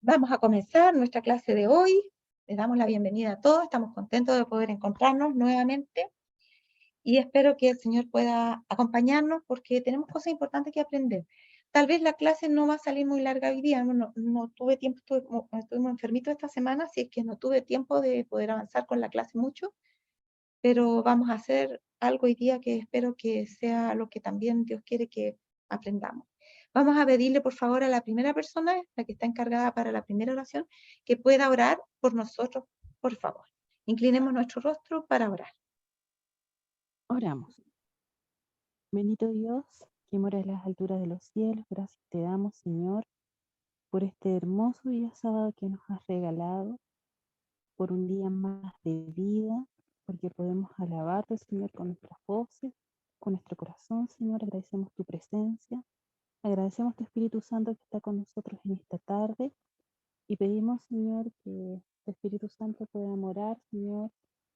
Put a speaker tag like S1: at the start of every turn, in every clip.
S1: Vamos a comenzar nuestra clase de hoy. Les damos la bienvenida a todos. Estamos contentos de poder encontrarnos nuevamente y espero que el Señor pueda acompañarnos porque tenemos cosas importantes que aprender. Tal vez la clase no va a salir muy larga hoy día. No tuve tiempo, estuvimos enfermitos esta semana, así es que no tuve tiempo de poder avanzar con la clase mucho, pero vamos a hacer algo hoy día que espero que sea lo que también Dios quiere que aprendamos. Vamos a pedirle, por favor, a la primera persona, la que está encargada para la primera oración, que pueda orar por nosotros, por favor. Inclinemos nuestro rostro para orar.
S2: Oramos. Bendito Dios, que mora en las alturas de los cielos, gracias te damos, Señor, por este hermoso día sábado que nos has regalado, por un día más de vida, porque podemos alabarte, Señor, con nuestras voces, con nuestro corazón, Señor. Agradecemos tu presencia, agradecemos tu Espíritu Santo que está con nosotros en esta tarde y pedimos, Señor, que tu Espíritu Santo pueda morar, Señor,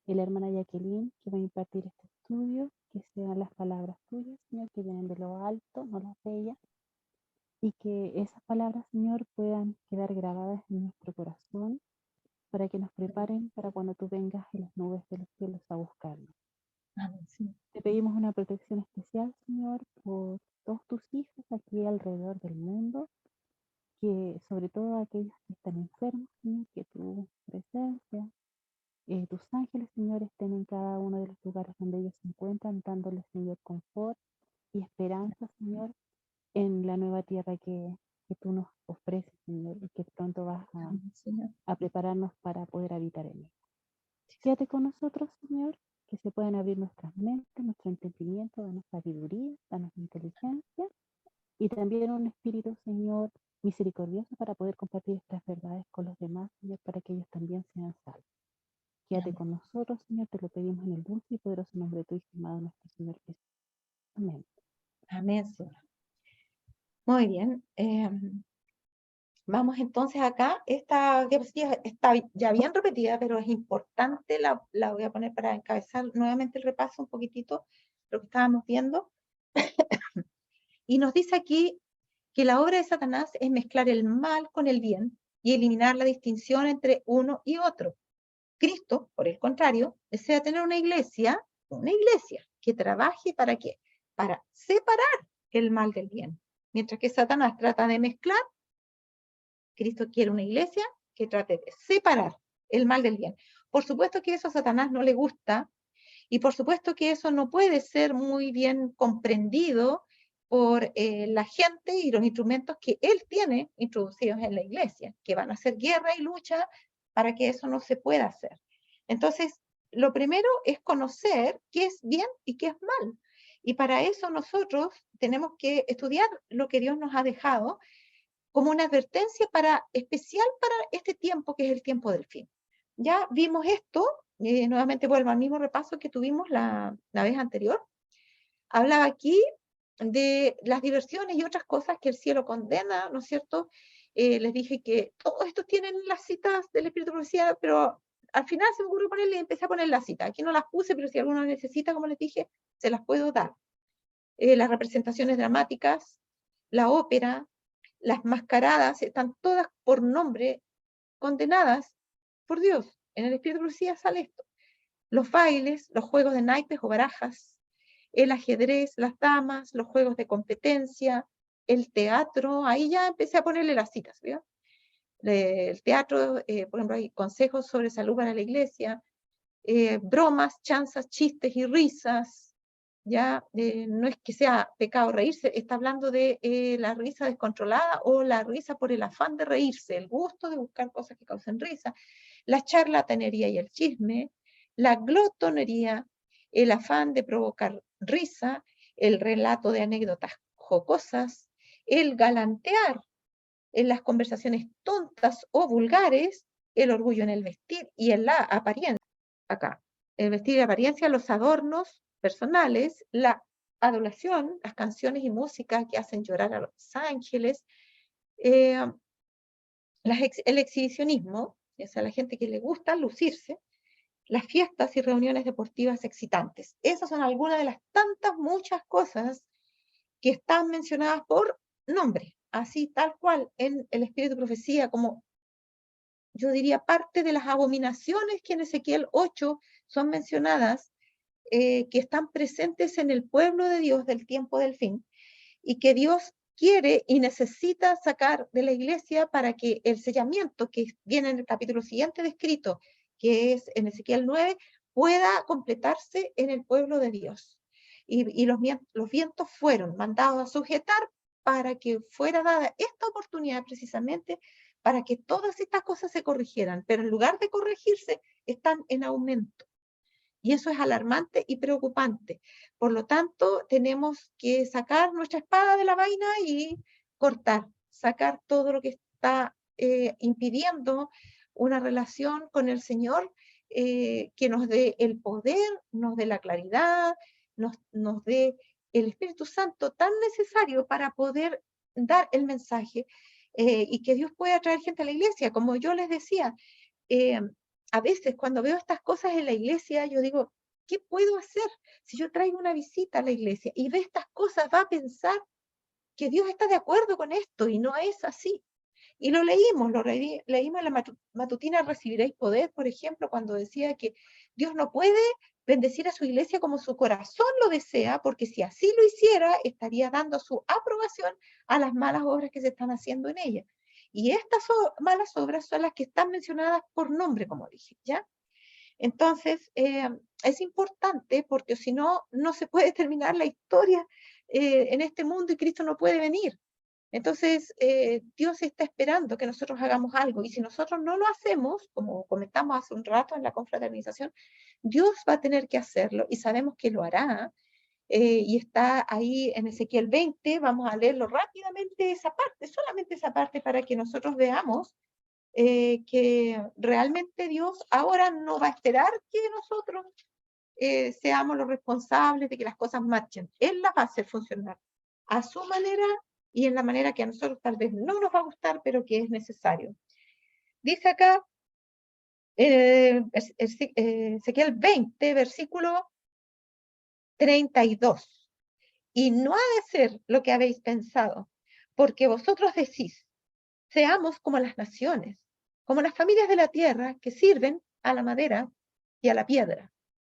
S2: en la hermana Jacqueline, que va a impartir este estudio, que sean las palabras tuyas, Señor, que vienen de lo alto, no las de ella, y que esas palabras, Señor, puedan quedar grabadas en nuestro corazón para que nos preparen para cuando tú vengas en las nubes de los cielos a buscarnos.
S1: Amén, Señor.
S2: Te pedimos una protección especial, Señor, por todos tus hijos aquí alrededor del mundo, que sobre todo aquellos que están enfermos, Señor, que tu presencia, tus ángeles, Señor, estén en cada uno de los lugares donde ellos se encuentran, dándoles, Señor, confort y esperanza, Señor, en la nueva tierra que tú nos ofreces, Señor, y que pronto vas
S1: Amén, Señor.
S2: a prepararnos para poder habitar en ella. Quédate con nosotros, Señor, que se puedan abrir nuestras mentes, nuestro entendimiento, danos sabiduría, danos inteligencia y también un espíritu, Señor, misericordioso para poder compartir estas verdades con los demás, Señor, para que ellos también sean salvos. Quédate
S1: Amén.
S2: con nosotros, Señor, te lo pedimos en el dulce y poderoso nombre de tu Hijo, amado nuestro Señor Jesús. Amén.
S1: Amén, Señor. Muy bien. Vamos entonces acá. Esta diapositiva está ya bien repetida, pero es importante, la voy a poner para encabezar nuevamente el repaso un poquitito, lo que estábamos viendo. Y nos dice aquí que la obra de Satanás es mezclar el mal con el bien y eliminar la distinción entre uno y otro. Cristo, por el contrario, desea tener una iglesia que trabaje ¿para qué? Para separar el mal del bien. Mientras que Satanás trata de mezclar, Cristo quiere una iglesia que trate de separar el mal del bien. Por supuesto que eso a Satanás no le gusta y por supuesto que eso no puede ser muy bien comprendido por la gente y los instrumentos que él tiene introducidos en la iglesia, que van a hacer guerra y lucha para que eso no se pueda hacer. Entonces, lo primero es conocer qué es bien y qué es mal. Y para eso nosotros tenemos que estudiar lo que Dios nos ha dejado como una advertencia especial para este tiempo que es el tiempo del fin. Ya vimos esto, nuevamente vuelvo al mismo repaso que tuvimos la vez anterior. Hablaba aquí de las diversiones y otras cosas que el cielo condena, ¿no es cierto? Les dije que todos estos tienen las citas del Espíritu de Profecía, pero al final se me ocurrió ponerle y empecé a poner las citas. Aquí no las puse, pero si alguno necesita, como les dije, se las puedo dar. Las representaciones dramáticas, la ópera, las mascaradas, están todas por nombre condenadas por Dios. En el Espíritu de Profecía sale esto. Los bailes, los juegos de naipes o barajas, el ajedrez, las damas, los juegos de competencia, el teatro, ahí ya empecé a ponerle las citas, ¿verdad? El teatro, por ejemplo, hay consejos sobre salud para la iglesia, bromas, chanzas, chistes y risas, ya no es que sea pecado reírse, está hablando de la risa descontrolada o la risa por el afán de reírse, el gusto de buscar cosas que causen risa, la charlatanería y el chisme, la glotonería, el afán de provocar risa, el relato de anécdotas jocosas, el galantear en las conversaciones tontas o vulgares, el orgullo en el vestir y en la apariencia. Acá, el vestir y la apariencia, los adornos personales, la adoración, las canciones y música que hacen llorar a los ángeles, el exhibicionismo, o sea, la gente que le gusta lucirse, las fiestas y reuniones deportivas excitantes. Esas son algunas de las tantas, muchas cosas que están mencionadas por nombre, así tal cual en el Espíritu de Profecía, como yo diría, parte de las abominaciones que en Ezequiel 8 son mencionadas, que están presentes en el pueblo de Dios del tiempo del fin, y que Dios quiere y necesita sacar de la iglesia para que el sellamiento que viene en el capítulo siguiente descrito, que es en Ezequiel 9, pueda completarse en el pueblo de Dios. Y los vientos fueron mandados a sujetar para que fuera dada esta oportunidad precisamente para que todas estas cosas se corrigieran, pero en lugar de corregirse, están en aumento. Y eso es alarmante y preocupante. Por lo tanto, tenemos que sacar nuestra espada de la vaina y cortar, sacar todo lo que está impidiendo una relación con el Señor, que nos dé el poder, nos dé la claridad, nos dé el Espíritu Santo tan necesario para poder dar el mensaje, y que Dios pueda traer gente a la iglesia. Como yo les decía, a veces cuando veo estas cosas en la iglesia, yo digo, ¿qué puedo hacer? Si yo traigo una visita a la iglesia y ve estas cosas, va a pensar que Dios está de acuerdo con esto, y no es así. Y leímos en la matutina Recibiréis Poder, por ejemplo, cuando decía que Dios no puede bendecir a su iglesia como su corazón lo desea, porque si así lo hiciera, estaría dando su aprobación a las malas obras que se están haciendo en ella. Y estas malas obras son las que están mencionadas por nombre, como dije, ¿ya? Entonces, es importante, porque si no, no se puede terminar la historia en este mundo, y Cristo no puede venir. Entonces, Dios está esperando que nosotros hagamos algo, y si nosotros no lo hacemos, como comentamos hace un rato en la confraternización, Dios va a tener que hacerlo, y sabemos que lo hará, y está ahí en Ezequiel 20, vamos a leerlo rápidamente esa parte, solamente esa parte, para que nosotros veamos que realmente Dios ahora no va a esperar que nosotros seamos los responsables de que las cosas marchen. Él las va a hacer funcionar a su manera, y en la manera que a nosotros tal vez no nos va a gustar, pero que es necesario. Dice acá, Ezequiel 20, versículo 32. Y no ha de ser lo que habéis pensado, porque vosotros decís, seamos como las naciones, como las familias de la tierra que sirven a la madera y a la piedra.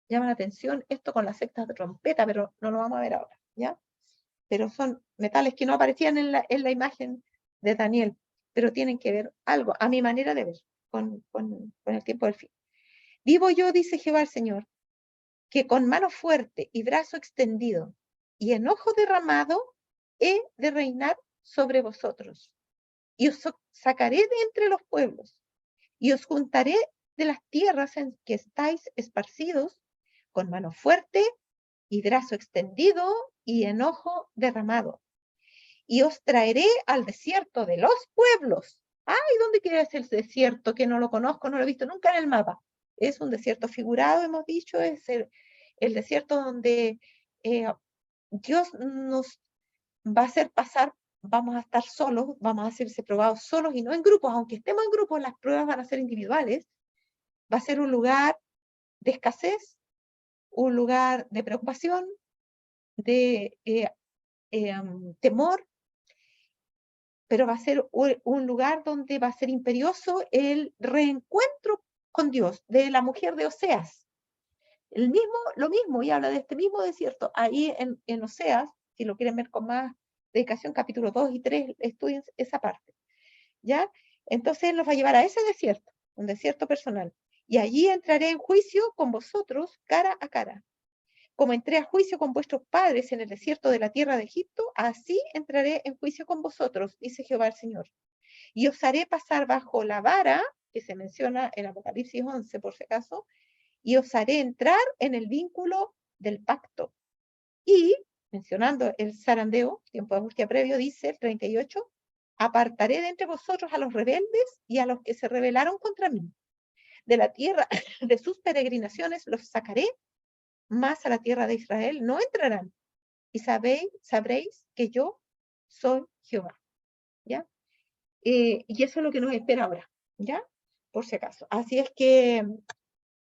S1: Llama la atención esto con las sectas de trompeta, pero no lo vamos a ver ahora, ¿ya? Pero son metales que no aparecían en la imagen de Daniel, pero tienen que ver algo, a mi manera de ver, con el tiempo del fin. Vivo yo, dice Jehová el Señor, que con mano fuerte y brazo extendido y enojo derramado he de reinar sobre vosotros, y os sacaré de entre los pueblos, y os juntaré de las tierras en que estáis esparcidos, con mano fuerte y brazo extendido y enojo derramado. Y os traeré al desierto de los pueblos. Ay, ¿dónde queda ese desierto? Que no lo conozco, no lo he visto nunca en el mapa. Es un desierto figurado, hemos dicho, es el desierto donde Dios nos va a hacer pasar, vamos a estar solos, vamos a hacerse probados solos y no en grupos. Aunque estemos en grupos, las pruebas van a ser individuales. Va a ser un lugar de escasez, un lugar de preocupación, de temor, pero va a ser un lugar donde va a ser imperioso el reencuentro con Dios de la mujer de Oseas. Lo mismo, y habla de este mismo desierto, ahí en Oseas, si lo quieren ver con más dedicación, capítulo 2 y 3, estudien esa parte, ¿ya? Entonces nos va a llevar a ese desierto, un desierto personal, y allí entraré en juicio con vosotros cara a cara. Como entré a juicio con vuestros padres en el desierto de la tierra de Egipto, así entraré en juicio con vosotros, dice Jehová el Señor. Y os haré pasar bajo la vara, que se menciona en Apocalipsis 11, por si acaso, y os haré entrar en el vínculo del pacto. Y, mencionando el zarandeo, tiempo de angustia previo, dice el 38, apartaré de entre vosotros a los rebeldes y a los que se rebelaron contra mí. De la tierra de sus peregrinaciones los sacaré, más a la tierra de Israel no entrarán. Y sabréis que yo soy Jehová. ¿Ya? Y eso es lo que nos espera ahora. ¿Ya? Por si acaso. Así es que,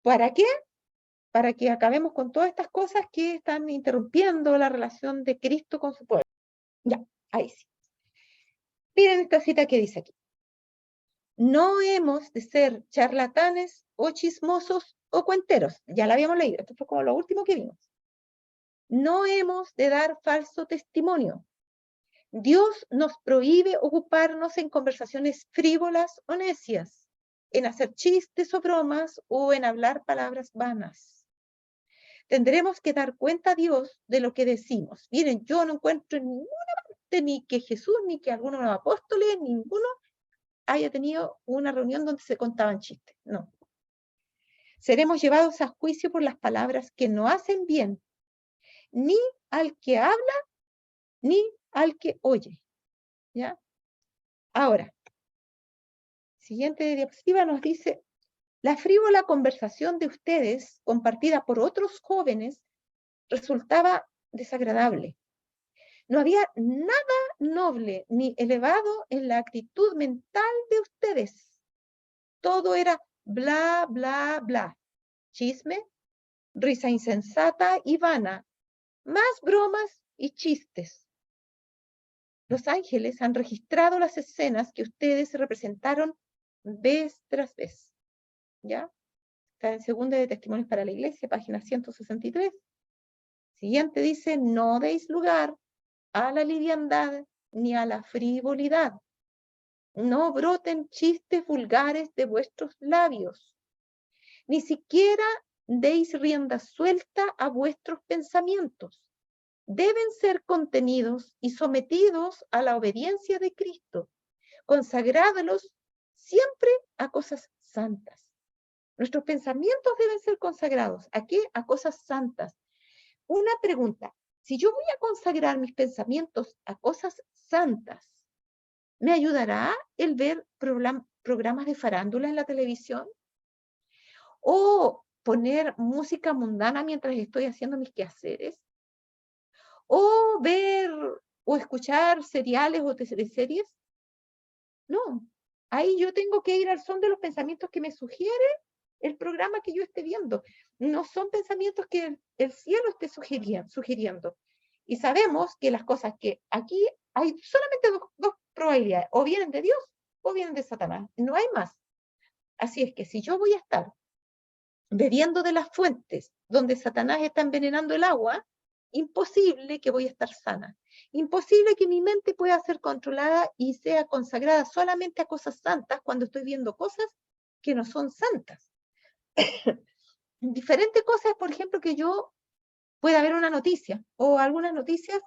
S1: ¿para qué? Para que acabemos con todas estas cosas que están interrumpiendo la relación de Cristo con su pueblo. Ya, ahí sí. Miren esta cita que dice aquí. No hemos de ser charlatanes o chismosos o cuenteros. Ya la habíamos leído, esto fue como lo último que vimos. No hemos de dar falso testimonio. Dios nos prohíbe ocuparnos en conversaciones frívolas o necias, en hacer chistes o bromas o en hablar palabras vanas. Tendremos que dar cuenta a Dios de lo que decimos. Miren, yo no encuentro en ninguna parte ni que Jesús ni que alguno de los apóstoles, ninguno haya tenido una reunión donde se contaban chistes. No. Seremos llevados a juicio por las palabras que no hacen bien, ni al que habla, ni al que oye. ¿Ya? Ahora, siguiente diapositiva nos dice, la frívola conversación de ustedes, compartida por otros jóvenes, resultaba desagradable. No había nada noble ni elevado en la actitud mental de ustedes. Todo era bla, bla, bla. Chisme, risa insensata y vana, más bromas y chistes. Los ángeles han registrado las escenas que ustedes representaron vez tras vez. ¿Ya? Está en Segunda de Testimonios para la Iglesia, página 163. Siguiente dice, no deis lugar a la liviandad ni a la frivolidad. No broten chistes vulgares de vuestros labios. Ni siquiera deis rienda suelta a vuestros pensamientos. Deben ser contenidos y sometidos a la obediencia de Cristo. Consagrados siempre a cosas santas. Nuestros pensamientos deben ser consagrados. ¿A qué? A cosas santas. Una pregunta. Si yo voy a consagrar mis pensamientos a cosas santas, ¿me ayudará el ver programas de farándula en la televisión? ¿O poner música mundana mientras estoy haciendo mis quehaceres? ¿O ver o escuchar seriales o teleseries? No. Ahí yo tengo que ir al son de los pensamientos que me sugiere el programa que yo esté viendo. No son pensamientos que el cielo esté sugiriendo. Y sabemos que las cosas que aquí hay solamente dos probabilidades, o vienen de Dios o vienen de Satanás. No hay más. Así es que si yo voy a estar bebiendo de las fuentes donde Satanás está envenenando el agua, imposible que voy a estar sana. Imposible que mi mente pueda ser controlada y sea consagrada solamente a cosas santas cuando estoy viendo cosas que no son santas. Diferente cosa es, por ejemplo, que yo pueda ver una noticia o algunas noticias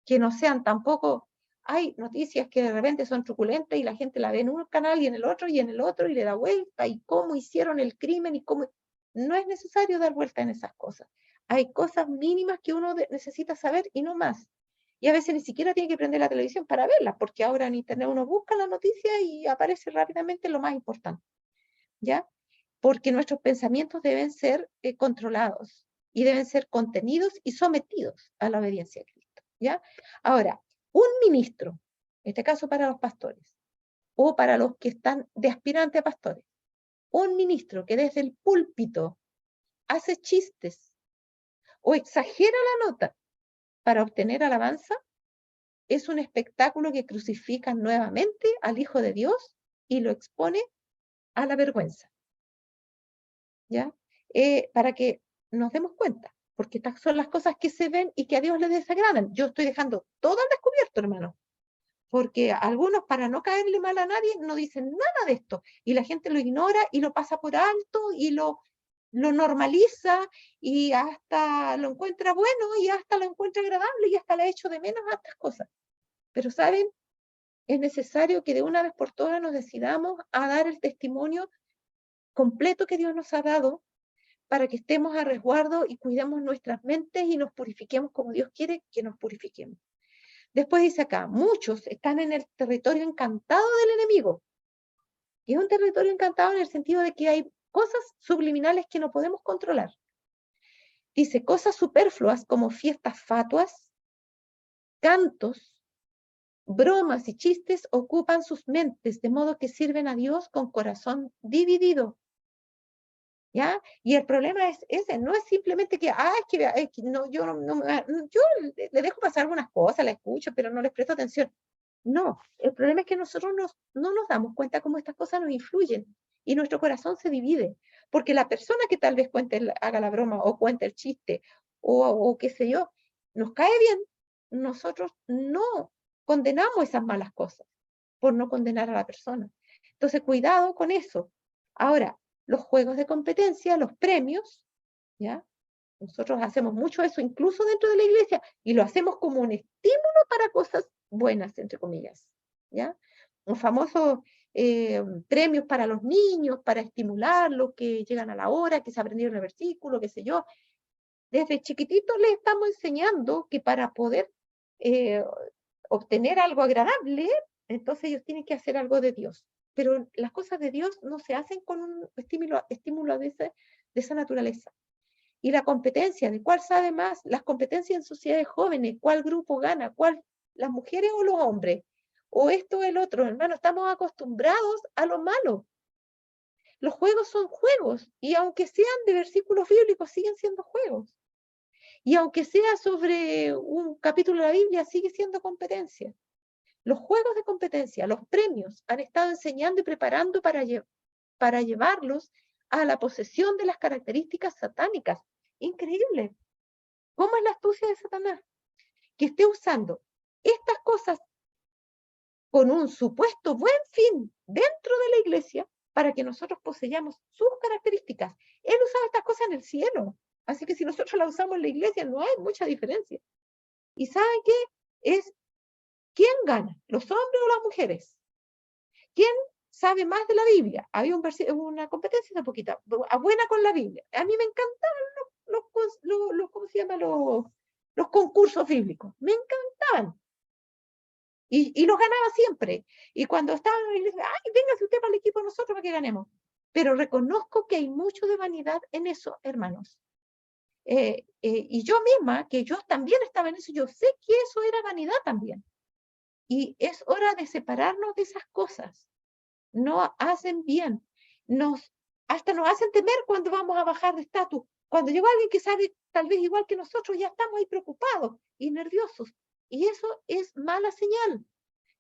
S1: que no sean tampoco, hay noticias que de repente son truculentas y la gente la ve en un canal y en el otro y en el otro y le da vuelta y cómo hicieron el crimen y cómo... No es necesario dar vuelta en esas cosas. Hay cosas mínimas que uno necesita saber y no más. Y a veces ni siquiera tiene que prender la televisión para verlas, porque ahora en internet uno busca la noticia y aparece rápidamente lo más importante. ¿Ya? Porque nuestros pensamientos deben ser controlados y deben ser contenidos y sometidos a la obediencia de Cristo. ¿Ya? Ahora, un ministro, en este caso para los pastores, o para los que están de aspirante a pastores, un ministro que desde el púlpito hace chistes o exagera la nota para obtener alabanza, es un espectáculo que crucifica nuevamente al Hijo de Dios y lo expone a la vergüenza. ¿Ya? Para que nos demos cuenta, porque estas son las cosas que se ven y que a Dios le desagradan. Yo estoy dejando todo al descubierto, hermano, porque algunos, para no caerle mal a nadie, no dicen nada de esto, y la gente lo ignora y lo pasa por alto y lo normaliza y hasta lo encuentra bueno y hasta lo encuentra agradable y hasta le echo de menos a estas cosas. Pero, ¿saben? Es necesario que de una vez por todas nos decidamos a dar el testimonio completo que Dios nos ha dado para que estemos a resguardo y cuidemos nuestras mentes y nos purifiquemos como Dios quiere que nos purifiquemos. Después dice acá, muchos están en el territorio encantado del enemigo. Y es un territorio encantado en el sentido de que hay cosas subliminales que no podemos controlar. Dice, cosas superfluas como fiestas fatuas, cantos, bromas y chistes ocupan sus mentes, de modo que sirven a Dios con corazón dividido. ¿Ya? Y el problema es ese, no es simplemente que, es que no, yo le dejo pasar algunas cosas, la escucho, pero no les presto atención. No, el problema es que nosotros no nos damos cuenta cómo estas cosas nos influyen y nuestro corazón se divide, porque la persona que tal vez haga la broma o cuente el chiste o qué sé yo, nos cae bien, nosotros no condenamos esas malas cosas por no condenar a la persona. Entonces, cuidado con eso. Ahora, los juegos de competencia, los premios, ¿ya? Nosotros hacemos mucho eso, incluso dentro de la iglesia, y lo hacemos como un estímulo para cosas buenas, entre comillas, ¿ya? Un famoso premios para los niños, para estimularlos, que llegan a la hora, que se aprendieron el versículo, qué sé yo. Desde chiquititos les estamos enseñando que para poder eh, obtener algo agradable, entonces ellos tienen que hacer algo de Dios. Pero las cosas de Dios no se hacen con un estímulo de esa naturaleza. Y la competencia, de cuál sabe más, las competencias en sociedades jóvenes, cuál grupo gana, las mujeres o los hombres, o esto o el otro, hermano, estamos acostumbrados a lo malo. Los juegos son juegos, y aunque sean de versículos bíblicos, siguen siendo juegos. Y aunque sea sobre un capítulo de la Biblia, sigue siendo competencia. Los juegos de competencia, los premios, han estado enseñando y preparando para llevarlos a la posesión de las características satánicas. Increíble. ¿Cómo es la astucia de Satanás? Que esté usando estas cosas con un supuesto buen fin dentro de la iglesia para que nosotros poseyamos sus características. Él usaba estas cosas en el cielo. Así que si nosotros las usamos en la iglesia, no hay mucha diferencia. ¿Y saben qué? Es quién gana, los hombres o las mujeres. ¿Quién sabe más de la Biblia? Había una competencia de poquita, buena con la Biblia. A mí me encantaban ¿cómo se llama? Los concursos bíblicos. Me encantaban. Y los ganaba siempre. Y cuando estaba en la iglesia, ay, véngase usted para el equipo nosotros para que ganemos. Pero reconozco que hay mucho de vanidad en eso, hermanos. Y yo misma, que yo también estaba en eso, yo sé que eso era vanidad también. Y es hora de separarnos de esas cosas. No hacen bien. Hasta nos hacen temer cuando vamos a bajar de estatus. Cuando llega alguien que sabe tal vez igual que nosotros, ya estamos ahí preocupados y nerviosos. Y eso es mala señal.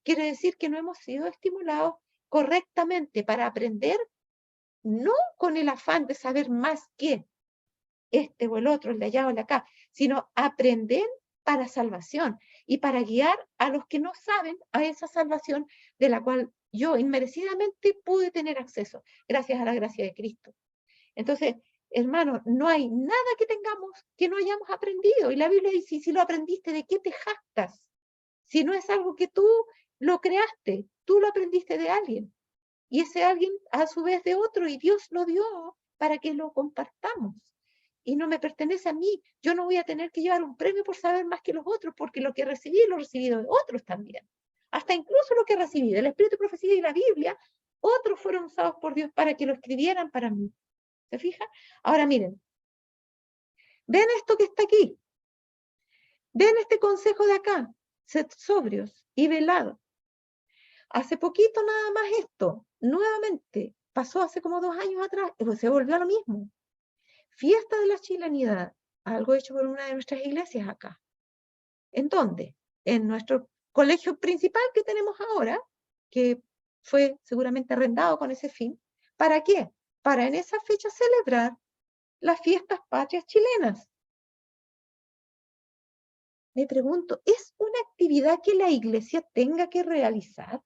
S1: Quiere decir que no hemos sido estimulados correctamente para aprender, no con el afán de saber más que este o el otro, el de allá o el de acá, sino aprender para salvación y para guiar a los que no saben a esa salvación de la cual yo inmerecidamente pude tener acceso, gracias a la gracia de Cristo. Entonces, hermano, no hay nada que tengamos que no hayamos aprendido. Y la Biblia dice, si lo aprendiste, ¿de qué te jactas? Si no es algo que tú lo creaste, tú lo aprendiste de alguien. Y ese alguien a su vez de otro, y Dios lo dio para que lo compartamos. Y no me pertenece a mí. Yo no voy a tener que llevar un premio por saber más que los otros, porque lo que recibí lo he recibido de otros también. Hasta incluso lo que recibí del Espíritu de Profecía y la Biblia, otros fueron usados por Dios para que lo escribieran para mí. ¿Se fija? Ahora miren, ven esto que está aquí. Ven este consejo de acá. Sed sobrios y velados. Hace poquito nada más esto, nuevamente, pasó hace como 2 años atrás, pues se volvió a lo mismo. Fiesta de la chilenidad, algo hecho por una de nuestras iglesias acá. ¿En dónde? En nuestro colegio principal que tenemos ahora, que fue seguramente arrendado con ese fin. ¿Para qué? Para en esa fecha celebrar las fiestas patrias chilenas. Me pregunto, ¿es una actividad que la iglesia tenga que realizar?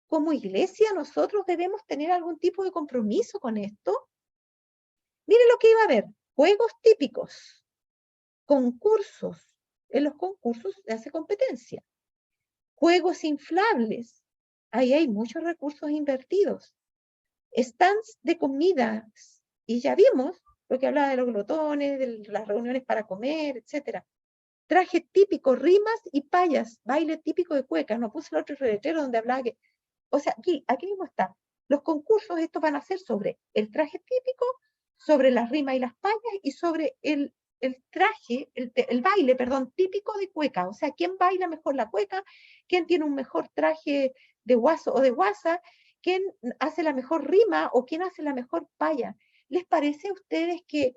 S1: ¿Como iglesia nosotros debemos tener algún tipo de compromiso con esto? Mire lo que iba a haber, juegos típicos, concursos, en los concursos se hace competencia, juegos inflables, ahí hay muchos recursos invertidos, stands de comidas, y ya vimos lo que hablaba de los glotones, de las reuniones para comer, etcétera. Traje típico, rimas y payas, baile típico de cueca, no puse el otro letrero donde hablaba que, o sea, aquí mismo está, los concursos estos van a ser sobre el traje típico, sobre las rimas y las payas y sobre el traje, el baile, perdón, típico de cueca. O sea, ¿quién baila mejor la cueca? ¿Quién tiene un mejor traje de guaso o de guasa? ¿Quién hace la mejor rima o quién hace la mejor paya? ¿Les parece a ustedes que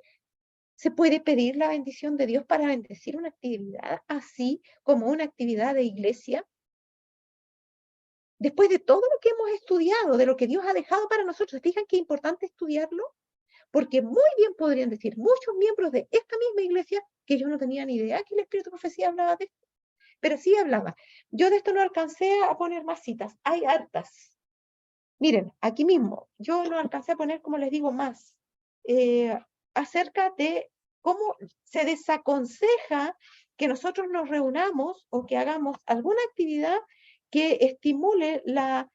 S1: se puede pedir la bendición de Dios para bendecir una actividad así como una actividad de iglesia? Después de todo lo que hemos estudiado, de lo que Dios ha dejado para nosotros, ¿fijan qué importante estudiarlo? Porque muy bien podrían decir muchos miembros de esta misma iglesia que yo no tenía ni idea que el Espíritu de Profecía hablaba de esto, pero sí hablaba. Yo de esto no alcancé a poner más citas, hay hartas. Miren, aquí mismo, yo no alcancé a poner, como les digo, más, acerca de cómo se desaconseja que nosotros nos reunamos o que hagamos alguna actividad que estimule la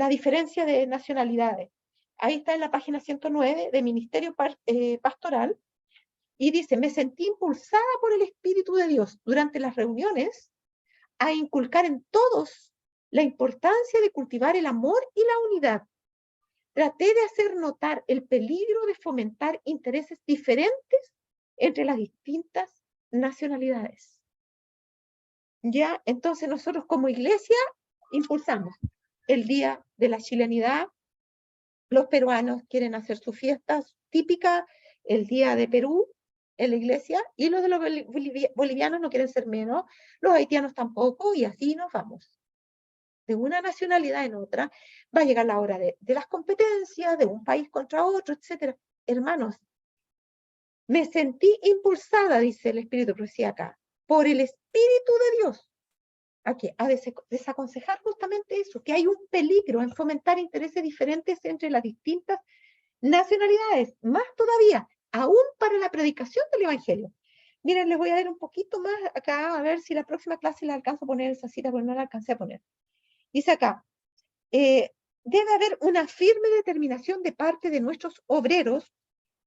S1: diferencia de nacionalidades. Ahí está en la página 109 de Ministerio Pastoral, y dice, me sentí impulsada por el Espíritu de Dios durante las reuniones a inculcar en todos la importancia de cultivar el amor y la unidad. Traté de hacer notar el peligro de fomentar intereses diferentes entre las distintas nacionalidades. Ya, entonces nosotros como iglesia impulsamos el Día de la Chilenidad. Los peruanos quieren hacer sus fiestas típicas, el Día de Perú en la iglesia, y los de los bolivianos no quieren ser menos, los haitianos tampoco, y así nos vamos. De una nacionalidad en otra, va a llegar la hora de las competencias, de un país contra otro, etc. Hermanos, me sentí impulsada, dice el Espíritu de Profecía acá, por el Espíritu de Dios, a desaconsejar justamente eso, que hay un peligro en fomentar intereses diferentes entre las distintas nacionalidades, más todavía, aún para la predicación del Evangelio. Miren, les voy a leer un poquito más acá, a ver si la próxima clase la alcanzo a poner esa cita, porque no la alcancé a poner. Dice acá, debe haber una firme determinación de parte de nuestros obreros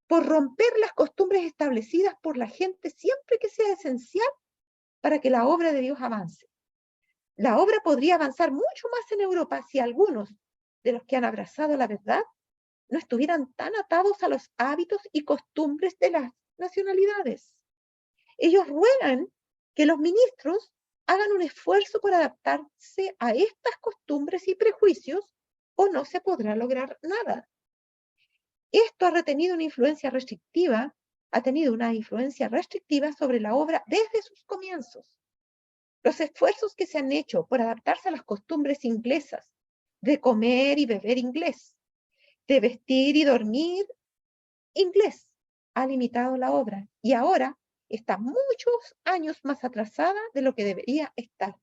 S1: por romper las costumbres establecidas por la gente siempre que sea esencial para que la obra de Dios avance. La obra podría avanzar mucho más en Europa si algunos de los que han abrazado la verdad no estuvieran tan atados a los hábitos y costumbres de las nacionalidades. Ellos ruegan que los ministros hagan un esfuerzo por adaptarse a estas costumbres y prejuicios o no se podrá lograr nada. Esto ha tenido una influencia restrictiva sobre la obra desde sus comienzos. Los esfuerzos que se han hecho por adaptarse a las costumbres inglesas, de comer y beber inglés, de vestir y dormir inglés, ha limitado la obra y ahora está muchos años más atrasada de lo que debería estar.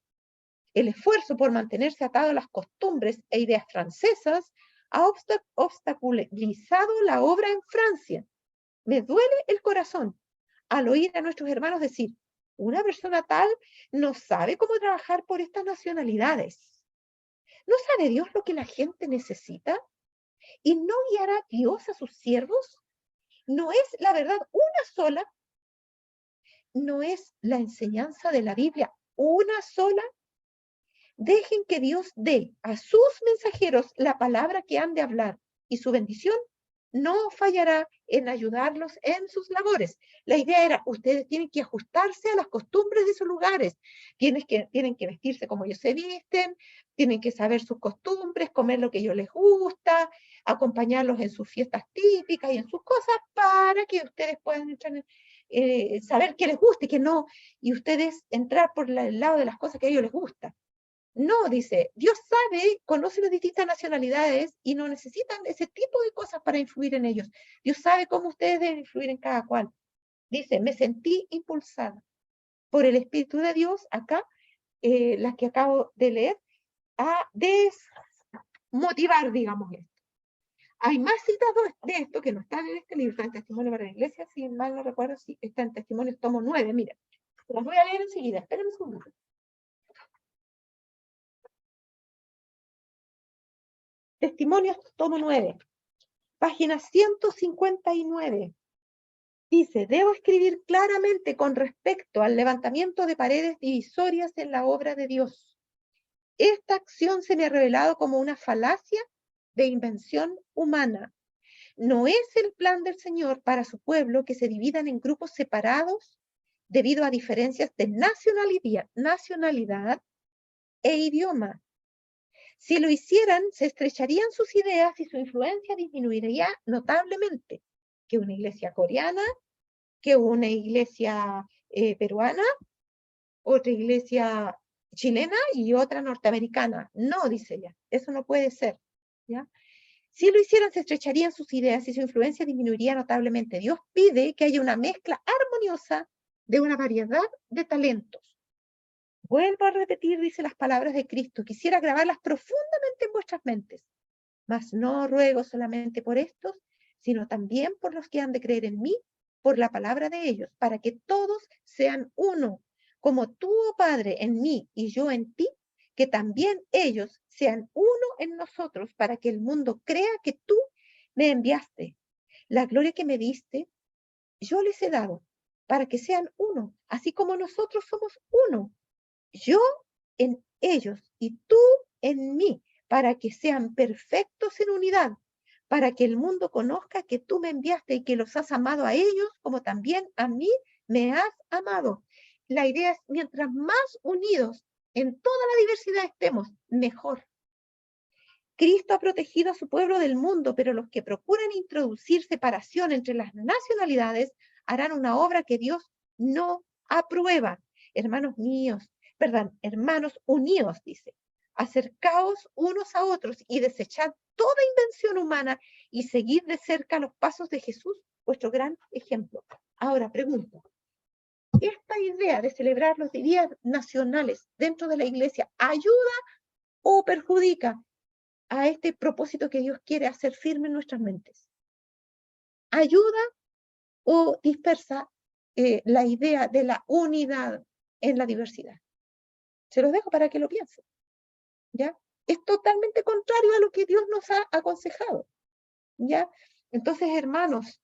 S1: El esfuerzo por mantenerse atado a las costumbres e ideas francesas ha obstaculizado la obra en Francia. Me duele el corazón al oír a nuestros hermanos decir, una persona tal no sabe cómo trabajar por estas nacionalidades. ¿No sabe Dios lo que la gente necesita? ¿Y no guiará Dios a sus siervos? ¿No es la verdad una sola? ¿No es la enseñanza de la Biblia una sola? Dejen que Dios dé a sus mensajeros la palabra que han de hablar y su bendición no fallará en ayudarlos en sus labores. La idea era, ustedes tienen que ajustarse a las costumbres de sus lugares, tienen que vestirse como ellos se visten, tienen que saber sus costumbres, comer lo que a ellos les gusta, acompañarlos en sus fiestas típicas y en sus cosas para que ustedes puedan entrar saber qué les gusta y qué no, y ustedes entrar por el lado de las cosas que a ellos les gusta. No, dice, Dios sabe, conoce las distintas nacionalidades y no necesitan ese tipo de cosas para influir en ellos. Dios sabe cómo ustedes deben influir en cada cual. Dice, me sentí impulsada por el Espíritu de Dios, acá, la que acabo de leer, a desmotivar, digamos, esto. Hay más citas de esto que no están en este libro, está en Testimonio para la Iglesia, si mal no recuerdo, si está en Testimonio tomo 9, mira. Las voy a leer enseguida, espérenme un segundo. Testimonios, tomo 9, página 159. Dice, debo escribir claramente con respecto al levantamiento de paredes divisorias en la obra de Dios. Esta acción se me ha revelado como una falacia de invención humana. No es el plan del Señor para su pueblo que se dividan en grupos separados debido a diferencias de nacionalidad e idioma. Si lo hicieran, se estrecharían sus ideas y su influencia disminuiría notablemente. Que una iglesia coreana, que una iglesia peruana, otra iglesia chilena y otra norteamericana. No, dice ella, eso no puede ser. ¿Ya? Si lo hicieran, se estrecharían sus ideas y su influencia disminuiría notablemente. Dios pide que haya una mezcla armoniosa de una variedad de talentos. Vuelvo a repetir, dice las palabras de Cristo, quisiera grabarlas profundamente en vuestras mentes, mas no ruego solamente por estos, sino también por los que han de creer en mí, por la palabra de ellos, para que todos sean uno, como tú, oh Padre, en mí y yo en ti, que también ellos sean uno en nosotros, para que el mundo crea que tú me enviaste. La gloria que me diste, yo les he dado, para que sean uno, así como nosotros somos uno. Yo en ellos y tú en mí, para que sean perfectos en unidad, para que el mundo conozca que tú me enviaste y que los has amado a ellos, como también a mí me has amado. La idea es, mientras más unidos en toda la diversidad estemos, mejor. Cristo ha protegido a su pueblo del mundo, pero los que procuran introducir separación entre las nacionalidades harán una obra que Dios no aprueba. Hermanos míos, perdón, hermanos unidos, dice. Acercaos unos a otros y desechad toda invención humana y seguid de cerca los pasos de Jesús, vuestro gran ejemplo. Ahora, pregunto, ¿esta idea de celebrar los días nacionales dentro de la iglesia ayuda o perjudica a este propósito que Dios quiere hacer firme en nuestras mentes? ¿Ayuda o dispersa la idea de la unidad en la diversidad? Se los dejo para que lo piensen. ¿Ya? Es totalmente contrario a lo que Dios nos ha aconsejado. ¿Ya? Entonces, hermanos,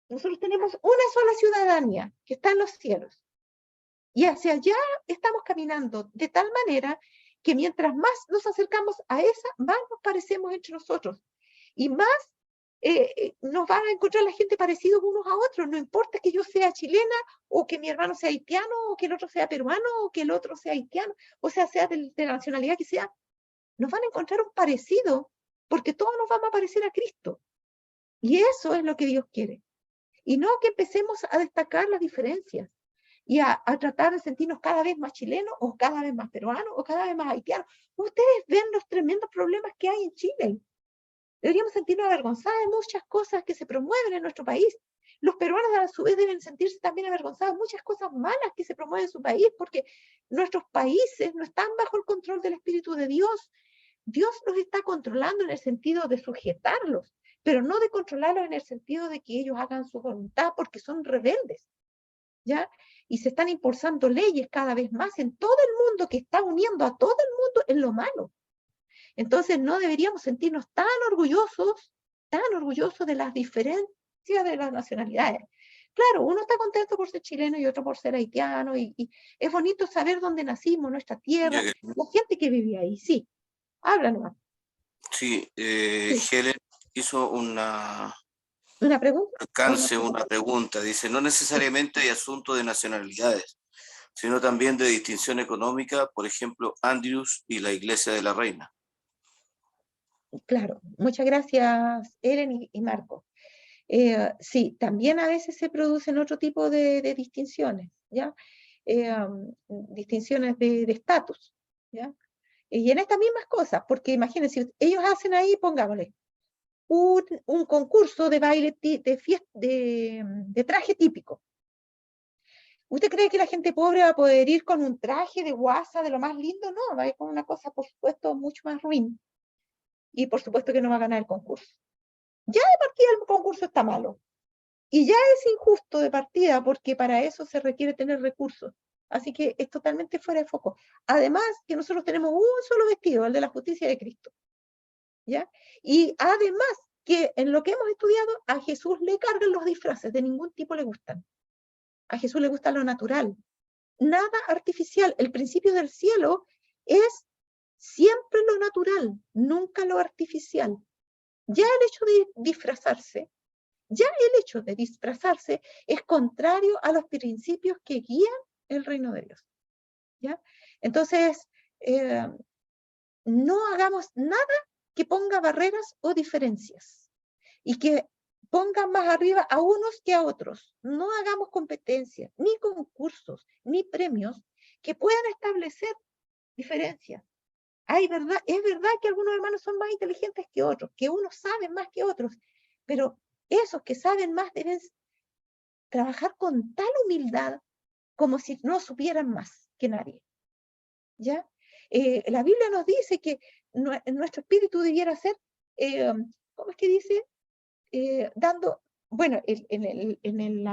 S1: nosotros tenemos una sola ciudadanía que está en los cielos. Y hacia allá estamos caminando de tal manera que mientras más nos acercamos a esa, más nos parecemos entre nosotros. Y más nos van a encontrar la gente parecidos unos a otros. No importa que yo sea chilena, o que mi hermano sea haitiano, o que el otro sea peruano, o que el otro sea haitiano, o sea de la nacionalidad que sea, nos van a encontrar un parecido, porque todos nos vamos a parecer a Cristo. Y eso es lo que Dios quiere. Y no que empecemos a destacar las diferencias y a tratar de sentirnos cada vez más chilenos, o cada vez más peruanos, o cada vez más haitianos. Ustedes ven los tremendos problemas que hay en Chile. Deberíamos sentirnos avergonzados de muchas cosas que se promueven en nuestro país. Los peruanos a su vez deben sentirse también avergonzados de muchas cosas malas que se promueven en su país, porque nuestros países no están bajo el control del Espíritu de Dios. Dios los está controlando en el sentido de sujetarlos, pero no de controlarlos en el sentido de que ellos hagan su voluntad, porque son rebeldes. ¿Ya? Y se están impulsando leyes cada vez más en todo el mundo que está uniendo a todo el mundo en lo malo. Entonces no deberíamos sentirnos tan orgullosos de las diferencias de las nacionalidades. Claro, uno está contento por ser chileno y otro por ser haitiano, y es bonito saber dónde nacimos, nuestra tierra, la gente que vivía ahí. Sí, háblanos.
S3: Sí, Helen hizo una
S1: pregunta.
S3: Una pregunta. Dice, no necesariamente hay asunto de nacionalidades, sino también de distinción económica, por ejemplo, Andrews y la Iglesia de la Reina.
S1: Claro, muchas gracias, Ellen y Marco. Sí, también a veces se producen otro tipo de distinciones, ¿ya? Distinciones de estatus, ¿ya? Y en estas mismas cosas, porque imagínense, ellos hacen ahí, pongámosle, un concurso de baile, de traje típico. ¿Usted cree que la gente pobre va a poder ir con un traje de guasa de lo más lindo? No, va a ir con una cosa, por supuesto, mucho más ruin. Y por supuesto que no va a ganar el concurso. Ya de partida el concurso está malo. Y ya es injusto de partida, porque para eso se requiere tener recursos. Así que es totalmente fuera de foco. Además, que nosotros tenemos un solo vestido, el de la justicia de Cristo. ¿Ya? Y además, que en lo que hemos estudiado, a Jesús le cargan los disfraces, de ningún tipo le gustan. A Jesús le gusta lo natural. Nada artificial. El principio del cielo es siempre lo natural, nunca lo artificial. Ya el hecho de disfrazarse es contrario a los principios que guían el reino de Dios. ¿Ya? Entonces, no hagamos nada que ponga barreras o diferencias y que ponga más arriba a unos que a otros. No hagamos competencias, ni concursos, ni premios que puedan establecer diferencias. Es verdad que algunos hermanos son más inteligentes que otros, que unos saben más que otros, pero esos que saben más deben trabajar con tal humildad como si no supieran más que nadie. ¿Ya? La Biblia nos dice que nuestro espíritu debiera ser, ¿cómo es que dice? Dando, bueno, en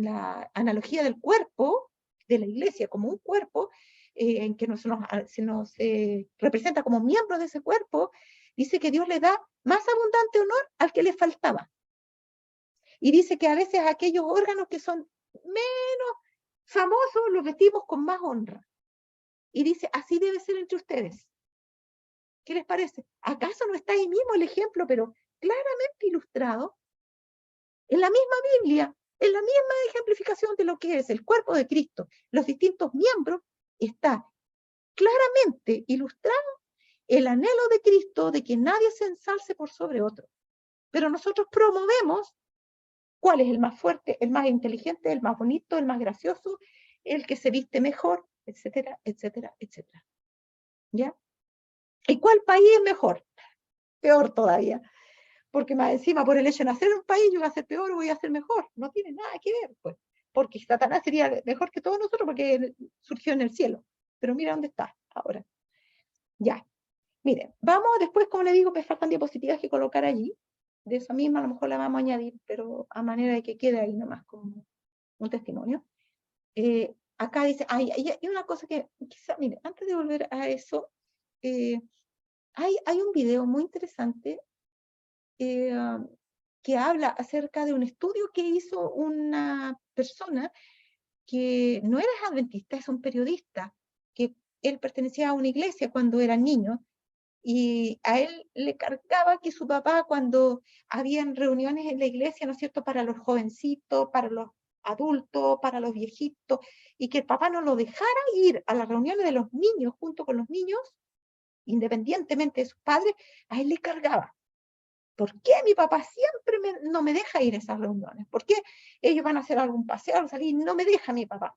S1: la analogía del cuerpo, de la iglesia como un cuerpo, en que se nos representa como miembros de ese cuerpo, dice que Dios le da más abundante honor al que le faltaba. Y dice que a veces aquellos órganos que son menos famosos los vestimos con más honra. Y dice, así debe ser entre ustedes. ¿Qué les parece? ¿Acaso no está ahí mismo el ejemplo, pero claramente ilustrado? En la misma Biblia, en la misma ejemplificación de lo que es el cuerpo de Cristo, los distintos miembros, está claramente ilustrado el anhelo de Cristo de que nadie se ensalce por sobre otro. Pero nosotros promovemos cuál es el más fuerte, el más inteligente, el más bonito, el más gracioso, el que se viste mejor, etcétera, etcétera, etcétera. ¿Ya? ¿Y cuál país es mejor? Peor todavía. Porque más encima, por el hecho de nacer en un país, yo voy a ser peor o voy a ser mejor. No tiene nada que ver, pues. Porque Satanás sería mejor que todos nosotros porque surgió en el cielo. Pero mira dónde está ahora. Ya. Miren, vamos después, como le digo, me faltan diapositivas que colocar allí. De esa misma a lo mejor la vamos a añadir, pero a manera de que quede ahí nomás como un testimonio. Acá dice, hay una cosa que quizá, mire, antes de volver a eso, hay un video muy interesante que habla acerca de un estudio que hizo una persona que no era adventista, es un periodista, que él pertenecía a una iglesia cuando era niño, y a él le cargaba que su papá, cuando habían reuniones en la iglesia, ¿no es cierto?, para los jovencitos, para los adultos, para los viejitos, y que el papá no lo dejara ir a las reuniones de los niños junto con los niños, independientemente de sus padres, a él le cargaba. ¿Por qué mi papá siempre no me deja ir a esas reuniones? ¿Por qué ellos van a hacer algún paseo, salir, y no me deja mi papá?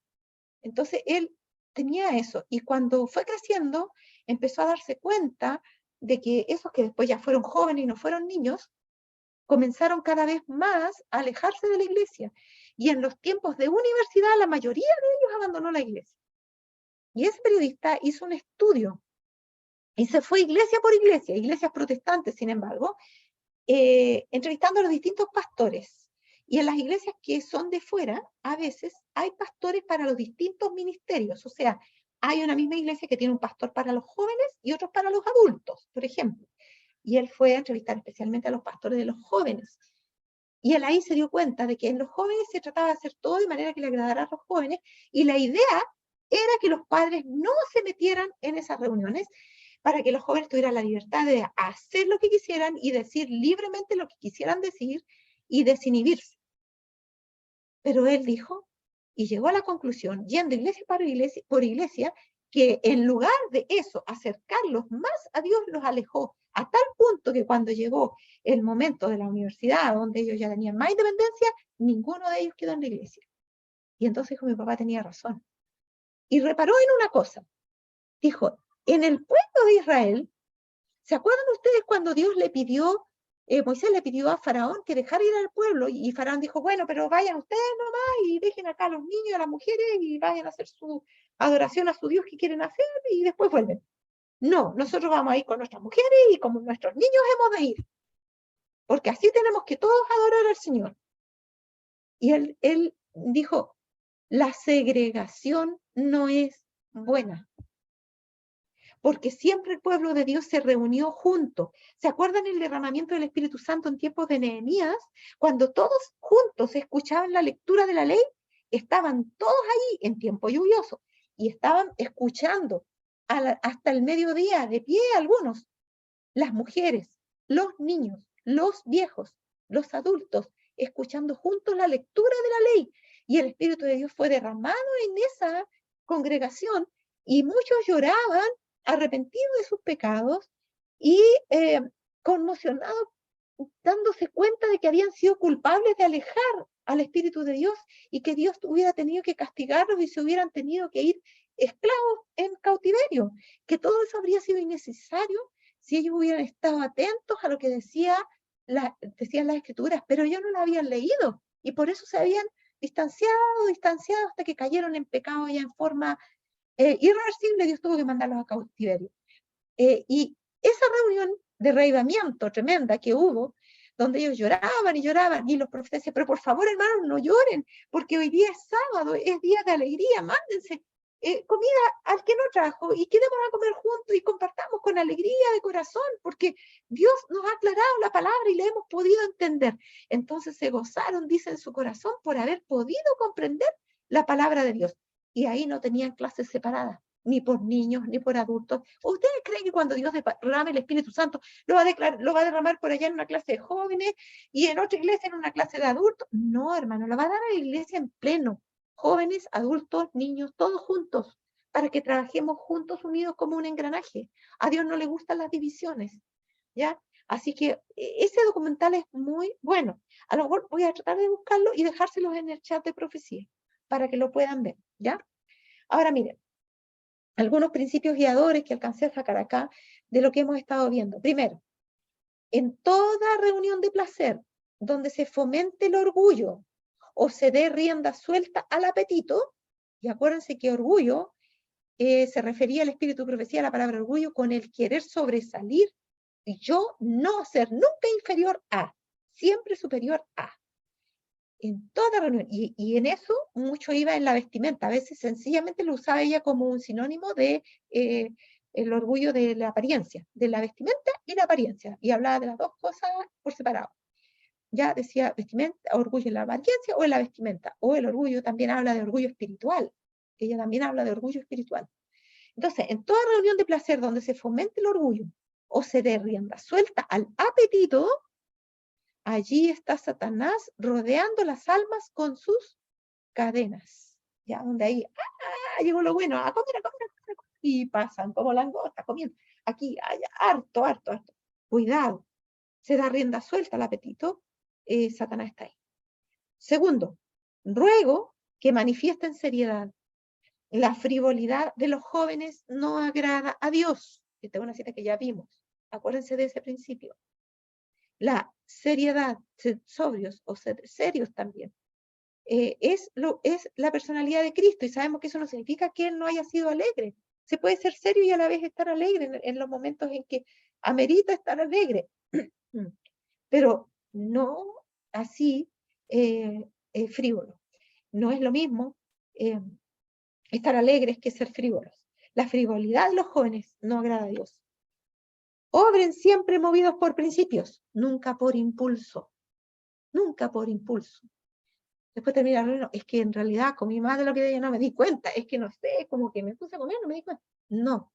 S1: Entonces él tenía eso, y cuando fue creciendo, empezó a darse cuenta de que esos que después ya fueron jóvenes y no fueron niños, comenzaron cada vez más a alejarse de la iglesia. Y en los tiempos de universidad, la mayoría de ellos abandonó la iglesia. Y ese periodista hizo un estudio y se fue iglesia por iglesia, iglesias protestantes, sin embargo, entrevistando a los distintos pastores. Y en las iglesias que son de fuera, a veces hay pastores para los distintos ministerios. O sea, hay una misma iglesia que tiene un pastor para los jóvenes y otros para los adultos, por ejemplo. Y él fue a entrevistar especialmente a los pastores de los jóvenes. Y él ahí se dio cuenta de que en los jóvenes se trataba de hacer todo de manera que le agradara a los jóvenes. Y la idea era que los padres no se metieran en esas reuniones, para que los jóvenes tuvieran la libertad de hacer lo que quisieran y decir libremente lo que quisieran decir y desinhibirse. Pero él dijo, y llegó a la conclusión, yendo iglesia por iglesia, que en lugar de eso, acercarlos más a Dios, los alejó, a tal punto que cuando llegó el momento de la universidad, donde ellos ya tenían más independencia, ninguno de ellos quedó en la iglesia. Y entonces dijo, mi papá tenía razón. Y reparó en una cosa. Dijo, en el pueblo de Israel, ¿se acuerdan ustedes cuando Dios le pidió, Moisés le pidió a Faraón que dejara ir al pueblo? Y Faraón dijo, bueno, pero vayan ustedes nomás y dejen acá a los niños y a las mujeres y vayan a hacer su adoración a su Dios que quieren hacer y después vuelven. No, nosotros vamos a ir con nuestras mujeres y como nuestros niños hemos de ir, porque así tenemos que todos adorar al Señor. Y él dijo, la segregación no es buena, porque siempre el pueblo de Dios se reunió junto. ¿Se acuerdan el derramamiento del Espíritu Santo en tiempos de Nehemías? Cuando todos juntos escuchaban la lectura de la ley, estaban todos ahí en tiempo lluvioso y estaban escuchando hasta el mediodía, de pie algunos, las mujeres, los niños, los viejos, los adultos, escuchando juntos la lectura de la ley. Y el Espíritu de Dios fue derramado en esa congregación y muchos lloraban arrepentidos de sus pecados y conmocionados, dándose cuenta de que habían sido culpables de alejar al Espíritu de Dios y que Dios hubiera tenido que castigarlos y se hubieran tenido que ir esclavos en cautiverio, que todo eso habría sido innecesario si ellos hubieran estado atentos a lo que decían las escrituras, pero ellos no la habían leído, y por eso se habían distanciado hasta que cayeron en pecado ya en forma irreversible. Dios tuvo que mandarlos a cautiverio. Y esa reunión de reavivamiento tremenda que hubo, donde ellos lloraban y los profetas decían, pero por favor, hermanos, no lloren, porque hoy día es sábado, es día de alegría, mándense comida al que no trajo y quedemos a comer juntos y compartamos con alegría de corazón, porque Dios nos ha aclarado la palabra y la hemos podido entender. Entonces se gozaron, dice, en su corazón por haber podido comprender la palabra de Dios. Y ahí no tenían clases separadas, ni por niños, ni por adultos. ¿Ustedes creen que cuando Dios derrame el Espíritu Santo lo va a derramar por allá en una clase de jóvenes y en otra iglesia en una clase de adultos? No, hermano, lo va a dar a la iglesia en pleno. Jóvenes, adultos, niños, todos juntos, para que trabajemos juntos, unidos como un engranaje. A Dios no le gustan las divisiones, ¿ya? Así que ese documental es muy bueno. A lo mejor voy a tratar de buscarlo y dejárselos en el chat de profecía, para que lo puedan ver, ¿ya? Ahora miren, algunos principios guiadores que alcancé a sacar acá de lo que hemos estado viendo. Primero, en toda reunión de placer donde se fomente el orgullo o se dé rienda suelta al apetito, y acuérdense que orgullo se refería al espíritu de profecía, la palabra orgullo, con el querer sobresalir, y yo no ser nunca inferior a, siempre superior a. En toda reunión, y en eso mucho iba en la vestimenta, a veces sencillamente lo usaba ella como un sinónimo de el orgullo de la apariencia, de la vestimenta y la apariencia, y hablaba de las dos cosas por separado. Ya decía vestimenta, orgullo en la apariencia o en la vestimenta, o el orgullo también habla de orgullo espiritual, ella también habla de orgullo espiritual. Entonces, en toda reunión de placer donde se fomente el orgullo o se dé rienda suelta al apetito, allí está Satanás rodeando las almas con sus cadenas. Ya, donde ahí, llegó lo bueno, a comer, y pasan como langostas comiendo. Aquí, allá, harto. Cuidado, se da rienda suelta al apetito, Satanás está ahí. Segundo, ruego que manifiesten seriedad. La frivolidad de los jóvenes no agrada a Dios. Esta es una cita que ya vimos. Acuérdense de ese principio. La seriedad, ser sobrios o ser serios también, es la personalidad de Cristo, y sabemos que eso no significa que Él no haya sido alegre. Se puede ser serio y a la vez estar alegre en los momentos en que amerita estar alegre, pero no así frívolo. No es lo mismo estar alegres que ser frívolos. La frivolidad de los jóvenes no agrada a Dios. Obren siempre movidos por principios, nunca por impulso. Nunca por impulso. Después termina, no, es que en realidad comí más de lo que debía, no me di cuenta, es que no sé, como que me puse a comer, no me di cuenta. No.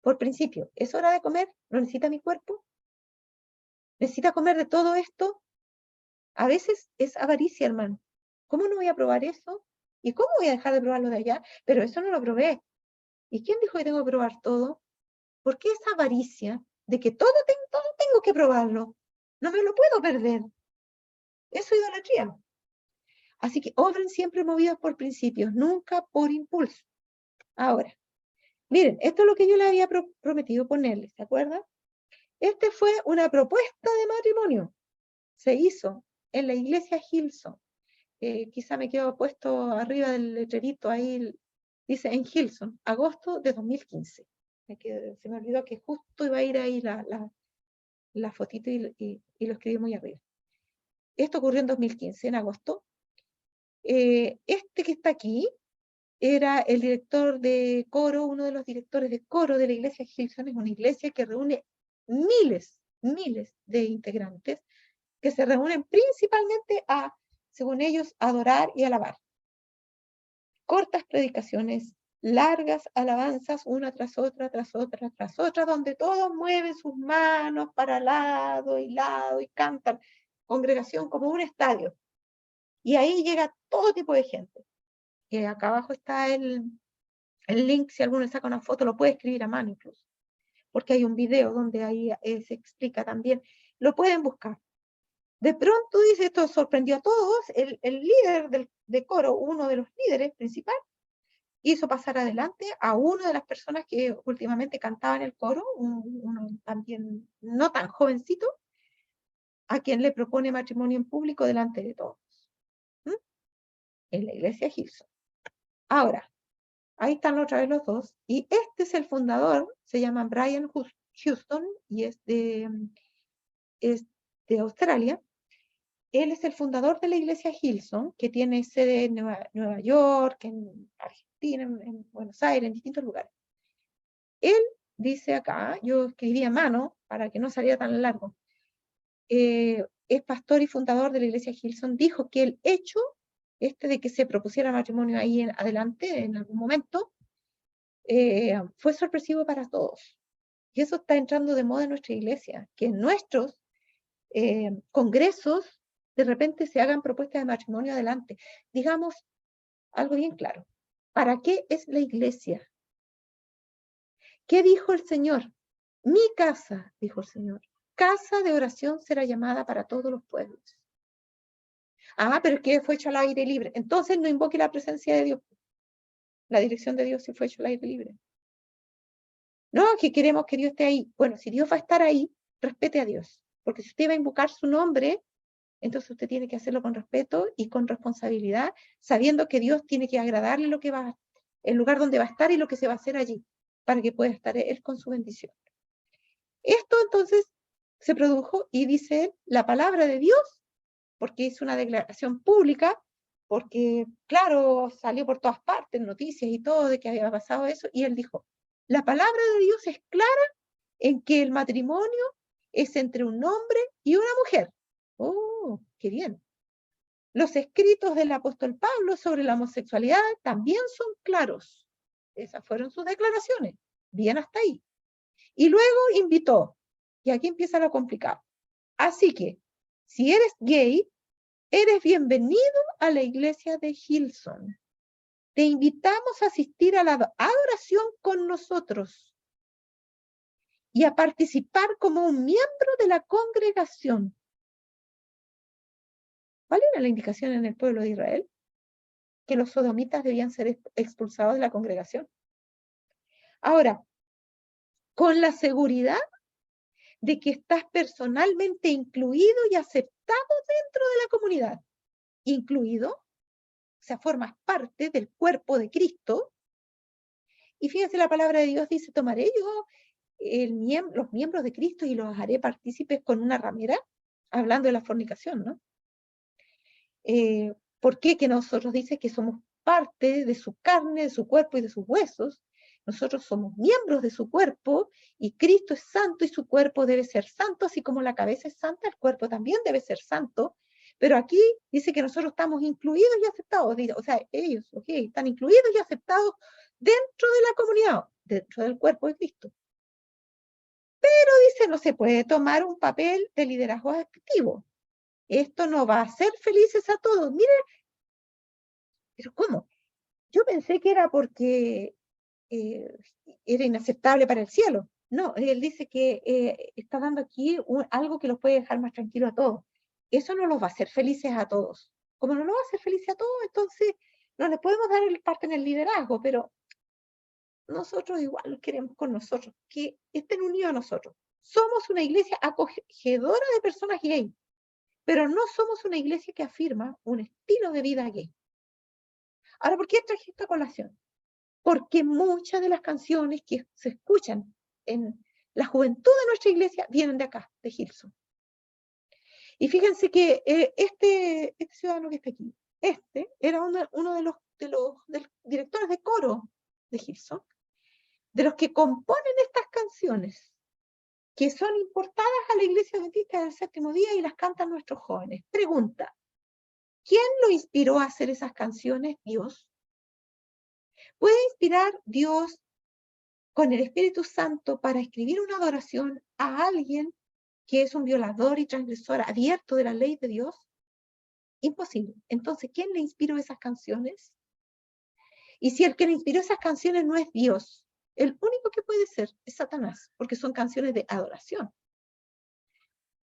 S1: Por principio, ¿es hora de comer? ¿Lo necesita mi cuerpo? ¿Necesita comer de todo esto? A veces es avaricia, hermano. ¿Cómo no voy a probar eso? ¿Y cómo voy a dejar de probarlo de allá? Pero eso no lo probé. ¿Y quién dijo que tengo que probar todo? ¿Por qué esa avaricia de que todo tengo que probarlo? No me lo puedo perder. Eso es idolatría. Así que obren siempre movidos por principios, nunca por impulso. Ahora, miren, esto es lo que yo le había prometido ponerles, ¿se acuerdan? Este fue una propuesta de matrimonio. Se hizo en la iglesia Hillsong. Quizá me quedo puesto arriba del letrerito, ahí dice en Hillsong, agosto de 2015. Se me olvidó que justo iba a ir ahí la fotito y lo escribí muy arriba. Esto ocurrió en 2015, en agosto. Este que está aquí era el director de coro, uno de los directores de coro de la iglesia Hillsong. Es una iglesia que reúne miles de integrantes que se reúnen principalmente a, según ellos, adorar y alabar. Cortas predicaciones, largas alabanzas, una tras otra, donde todos mueven sus manos para lado y cantan. Congregación como un estadio. Y ahí llega todo tipo de gente. Acá abajo está el link, si alguno le saca una foto, lo puede escribir a mano incluso, porque hay un video donde ahí se explica también, lo pueden buscar. De pronto, dice, esto sorprendió a todos, el líder de coro, uno de los líderes principales, hizo pasar adelante a una de las personas que últimamente cantaba en el coro, uno también no tan jovencito, a quien le propone matrimonio en público delante de todos. ¿Mm? En la iglesia Gibson. Ahora, ahí están otra vez los dos, y este es el fundador, se llama Brian Houston, y es de Australia. Él es el fundador de la iglesia Hillsong, que tiene sede en Nueva York, en Argentina, en Buenos Aires, en distintos lugares. Él dice acá, yo escribí a mano para que no saliera tan largo, es pastor y fundador de la iglesia Hillsong, dijo que el hecho de que se propusiera matrimonio ahí adelante, en algún momento, fue sorpresivo para todos. Y eso está entrando de moda en nuestra iglesia, que en nuestros congresos de repente se hagan propuestas de matrimonio adelante. Digamos algo bien claro. ¿Para qué es la iglesia? ¿Qué dijo el Señor? Mi casa, dijo el Señor, casa de oración será llamada para todos los pueblos. Ah, pero es que fue hecho al aire libre. Entonces no invoque la presencia de Dios. La dirección de Dios sí fue hecho al aire libre. No, que queremos que Dios esté ahí. Bueno, si Dios va a estar ahí, respete a Dios. Porque si usted va a invocar su nombre, entonces usted tiene que hacerlo con respeto y con responsabilidad, sabiendo que Dios tiene que agradarle lo que va, el lugar donde va a estar y lo que se va a hacer allí, para que pueda estar Él con su bendición. Esto entonces se produjo y dice él, la palabra de Dios, porque hizo una declaración pública, porque claro, salió por todas partes, noticias y todo de que había pasado eso, y él dijo, la palabra de Dios es clara en que el matrimonio es entre un hombre y una mujer. ¡Oh, qué bien! Los escritos del apóstol Pablo sobre la homosexualidad también son claros. Esas fueron sus declaraciones. Bien hasta ahí. Y luego invitó. Y aquí empieza lo complicado. Así que, si eres gay, eres bienvenido a la iglesia de Hillsong. Te invitamos a asistir a la adoración con nosotros y a participar como un miembro de la congregación. ¿Cuál era la indicación en el pueblo de Israel? Que los sodomitas debían ser expulsados de la congregación. Ahora, con la seguridad de que estás personalmente incluido y aceptado dentro de la comunidad. Incluido, o sea, formas parte del cuerpo de Cristo. Y fíjense, la palabra de Dios dice, tomaré yo los miembros de Cristo y los haré partícipes con una ramera, hablando de la fornicación, ¿no? ¿Por qué? Que nosotros dice que somos parte de su carne, de su cuerpo y de sus huesos. Nosotros somos miembros de su cuerpo y Cristo es santo y su cuerpo debe ser santo, así como la cabeza es santa, el cuerpo también debe ser santo. Pero aquí dice que nosotros estamos incluidos y aceptados, o sea, ellos están incluidos y aceptados dentro de la comunidad, dentro del cuerpo de Cristo. Pero dice, no se puede tomar un papel de liderazgo activo. Esto no va a hacer felices a todos. Miren, pero ¿cómo? Yo pensé que era porque era inaceptable para el cielo. No, él dice que está dando aquí algo que los puede dejar más tranquilos a todos. Eso no los va a hacer felices a todos. Como no los va a hacer felices a todos, entonces no les podemos dar parte en el liderazgo, pero nosotros igual los queremos con nosotros, que estén unidos a nosotros. Somos una iglesia acogedora de personas gay, pero no somos una iglesia que afirma un estilo de vida gay. Ahora, ¿por qué traje esta colación? Porque muchas de las canciones que se escuchan en la juventud de nuestra iglesia vienen de acá, de Hillsong. Y fíjense que este ciudadano que está aquí, era uno de los directores de coro de Hillsong, de los que componen estas canciones, que son importadas a la iglesia adventista del séptimo día y las cantan nuestros jóvenes. Pregunta, ¿quién lo inspiró a hacer esas canciones? Dios. ¿Puede inspirar Dios con el Espíritu Santo para escribir una adoración a alguien que es un violador y transgresor abierto de la ley de Dios? Imposible. Entonces, ¿quién le inspiró esas canciones? Y si el que le inspiró esas canciones no es Dios, el único que puede ser es Satanás, porque son canciones de adoración.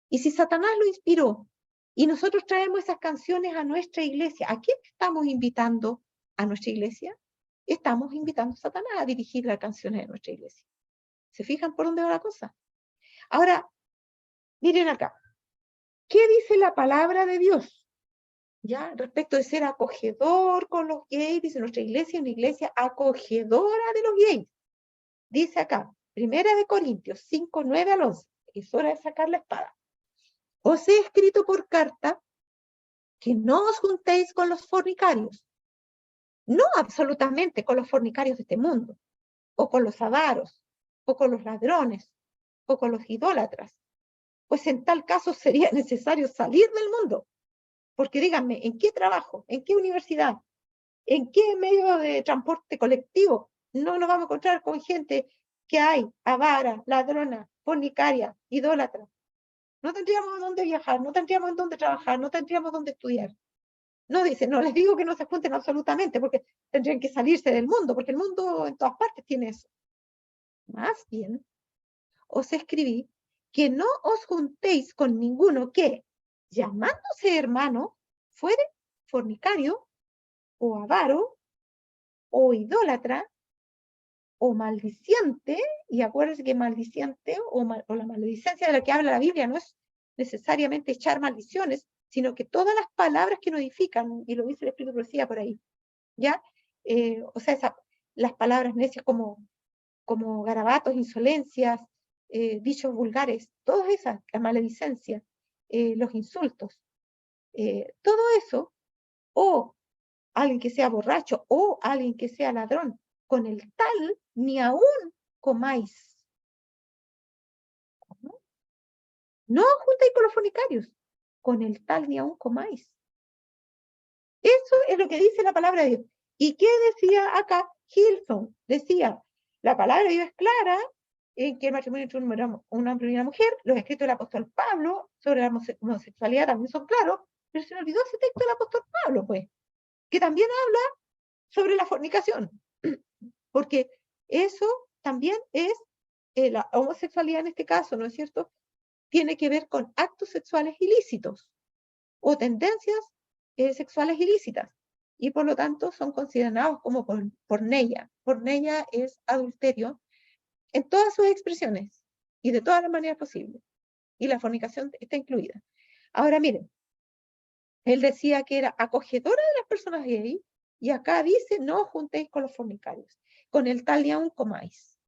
S1: Y si Satanás lo inspiró y nosotros traemos esas canciones a nuestra iglesia, ¿a quién estamos invitando a nuestra iglesia? estamos invitando a Satanás a dirigir las canciones de nuestra iglesia. ¿Se fijan por dónde va la cosa? Ahora, miren acá. ¿Qué dice la palabra de Dios? ¿Ya? Respecto de ser acogedor con los gays, dice nuestra iglesia es una iglesia acogedora de los gays. Dice acá, 1 Corintios 5, 9 al 11, es hora de sacar la espada. Os he escrito por carta que no os juntéis con los fornicarios. No absolutamente con los fornicarios de este mundo, o con los avaros, o con los ladrones, o con los idólatras. Pues en tal caso sería necesario salir del mundo. Porque díganme, ¿en qué trabajo? ¿En qué universidad? ¿En qué medio de transporte colectivo no nos vamos a encontrar con gente que hay avara, ladrona, fornicaria, idólatra? No tendríamos dónde viajar, no tendríamos en dónde trabajar, no tendríamos dónde estudiar. No dice, no les digo que no se junten absolutamente, porque tendrían que salirse del mundo, porque el mundo en todas partes tiene eso. Más bien, os escribí que no os juntéis con ninguno que, llamándose hermano, fuere fornicario, o avaro, o idólatra, o maldiciente, y acuérdense que maldiciente o la maledicencia de la que habla la Biblia no es necesariamente echar maldiciones, sino que todas las palabras que nos edifican, y lo dice el Espíritu Profecía por ahí, ¿ya? O sea, las palabras necias como garabatos, insolencias, dichos vulgares, todas esas, la maledicencia, los insultos, todo eso, o alguien que sea borracho, o alguien que sea ladrón, con el tal ni aún comáis. No os juntéis con los fornicarios, con el tal ni aún comáis. Eso es lo que dice la palabra de Dios. ¿Y qué decía acá Hilson? Decía, la palabra de Dios es clara en que el matrimonio entre un hombre y una mujer, los escritos del apóstol Pablo sobre la homosexualidad también son claros, pero se le olvidó ese texto del apóstol Pablo, pues, que también habla sobre la fornicación, porque eso también es, la homosexualidad en este caso, ¿no es cierto?, tiene que ver con actos sexuales ilícitos o tendencias sexuales ilícitas, y por lo tanto son considerados como porneia. Porneia es adulterio en todas sus expresiones y de todas las maneras posibles, y la fornicación está incluida. Ahora miren, él decía que era acogedora de las personas gay, y acá dice, no os juntéis con los fornicarios, con el tal ni aún comáis.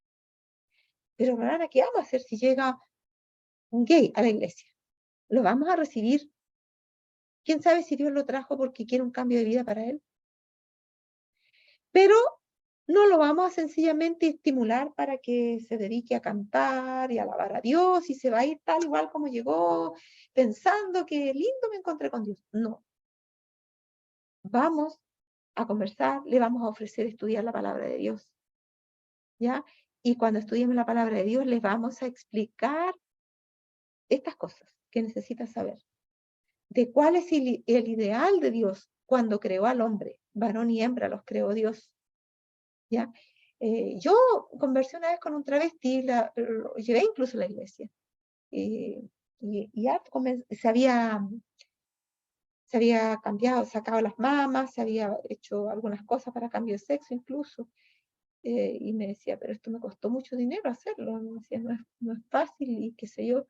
S1: Pero Rana, ¿qué vamos a hacer si llega un gay a la iglesia? ¿Lo vamos a recibir? ¿Quién sabe si Dios lo trajo porque quiere un cambio de vida para él? Pero no lo vamos a sencillamente estimular para que se dedique a cantar y a alabar a Dios y se va a ir tal igual como llegó, pensando que lindo me encontré con Dios. No. Vamos a conversar, le vamos a ofrecer estudiar la palabra de Dios. ¿Ya? Y cuando estudiemos la palabra de Dios, les vamos a explicar estas cosas que necesitan saber. De cuál es el ideal de Dios cuando creó al hombre. Varón y hembra los creó Dios. ¿Ya? Yo conversé una vez con un travesti, lo llevé incluso a la iglesia. Y ya se había cambiado, sacado las mamas, se había hecho algunas cosas para cambio de sexo incluso. Y me decía, pero esto me costó mucho dinero hacerlo. Me decía, no es fácil y qué sé yo.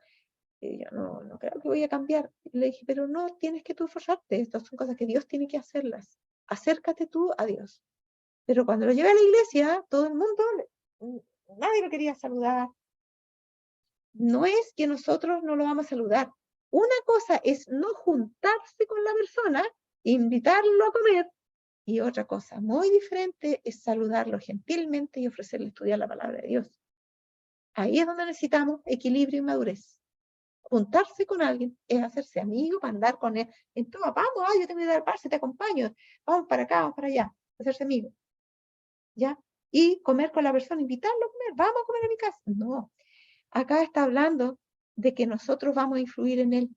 S1: Yo no creo que voy a cambiar. Le dije, pero no tienes que tú esforzarte. Estas son cosas que Dios tiene que hacerlas. Acércate tú a Dios. Pero cuando lo llevé a la iglesia, todo el mundo, nadie lo quería saludar. No es que nosotros no lo vamos a saludar. Una cosa es no juntarse con la persona, invitarlo a comer, y otra cosa muy diferente es saludarlo gentilmente y ofrecerle estudiar la palabra de Dios. Ahí es donde necesitamos equilibrio y madurez. Juntarse con alguien es hacerse amigo, para andar con él. Entonces, vamos, yo te voy a dar parce, te acompaño. Vamos para acá, vamos para allá. Hacerse amigo. ¿Ya? Y comer con la persona, invitarlo a comer. Vamos a comer a mi casa. No. Acá está hablando de que nosotros vamos a influir en él.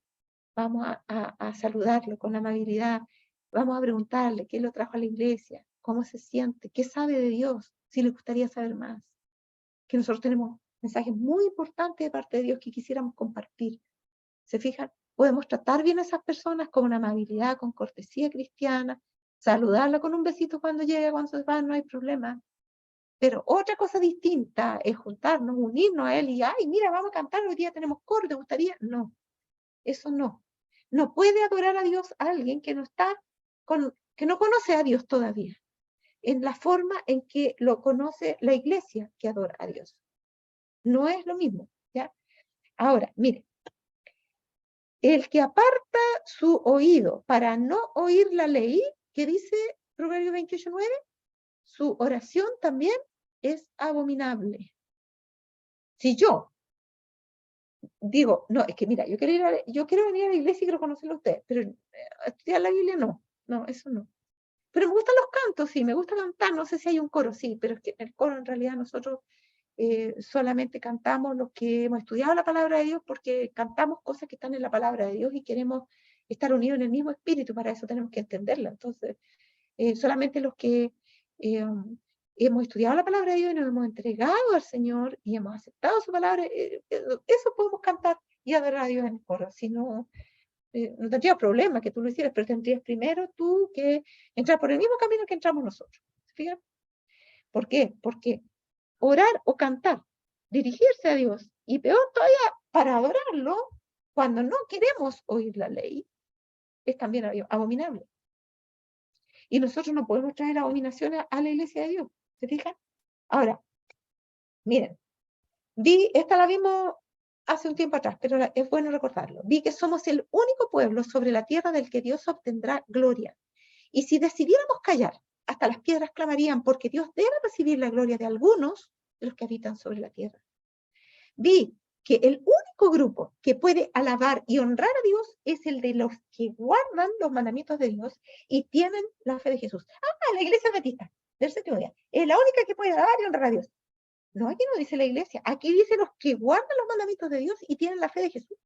S1: Vamos a saludarlo con amabilidad. Vamos a preguntarle qué lo trajo a la iglesia, cómo se siente, qué sabe de Dios, si le gustaría saber más. Que nosotros tenemos mensajes muy importantes de parte de Dios que quisiéramos compartir. ¿Se fijan? Podemos tratar bien a esas personas con una amabilidad, con cortesía cristiana, saludarla con un besito cuando llega, cuando se va, no hay problema. Pero otra cosa distinta es juntarnos, unirnos a él y, ay, mira, vamos a cantar, hoy día tenemos coro, ¿te gustaría? No, eso no. No puede adorar a Dios a alguien que no está que no conoce a Dios todavía, en la forma en que lo conoce la iglesia que adora a Dios. No es lo mismo, ¿ya? Ahora, mire, el que aparta su oído para no oír la ley, que dice Proverbios 28:9, su oración también es abominable. Si yo digo, no, es que mira, yo quiero venir a la iglesia y quiero conocerlo a usted, pero estudiar la Biblia no, eso no. Pero me gustan los cantos, sí, me gusta cantar, no sé si hay un coro, sí, pero es que en el coro en realidad nosotros solamente cantamos los que hemos estudiado la palabra de Dios, porque cantamos cosas que están en la palabra de Dios y queremos estar unidos en el mismo espíritu, para eso tenemos que entenderla. Entonces, solamente los que hemos estudiado la palabra de Dios y nos hemos entregado al Señor y hemos aceptado su palabra, eso podemos cantar y adorar a Dios en el coro. Si no, no tendría problema que tú lo hicieras, pero tendrías primero tú que entrar por el mismo camino que entramos nosotros. ¿Fíjate? ¿Por qué? Porque orar o cantar, dirigirse a Dios, y peor todavía, para adorarlo, cuando no queremos oír la ley, es también abominable. Y nosotros no podemos traer abominaciones a la iglesia de Dios. ¿Se fijan? Ahora, miren, esta la vimos hace un tiempo atrás, pero es bueno recordarlo. Vi que somos el único pueblo sobre la tierra del que Dios obtendrá gloria. Y si decidiéramos callar, hasta las piedras clamarían, porque Dios debe recibir la gloria de algunos de los que habitan sobre la tierra. Vi que el único grupo que puede alabar y honrar a Dios es el de los que guardan los mandamientos de Dios y tienen la fe de Jesús. La iglesia adventista del séptimo día es la única que puede alabar y honrar a Dios. No, aquí no dice la iglesia, aquí dice los que guardan los mandamientos de Dios y tienen la fe de Jesús.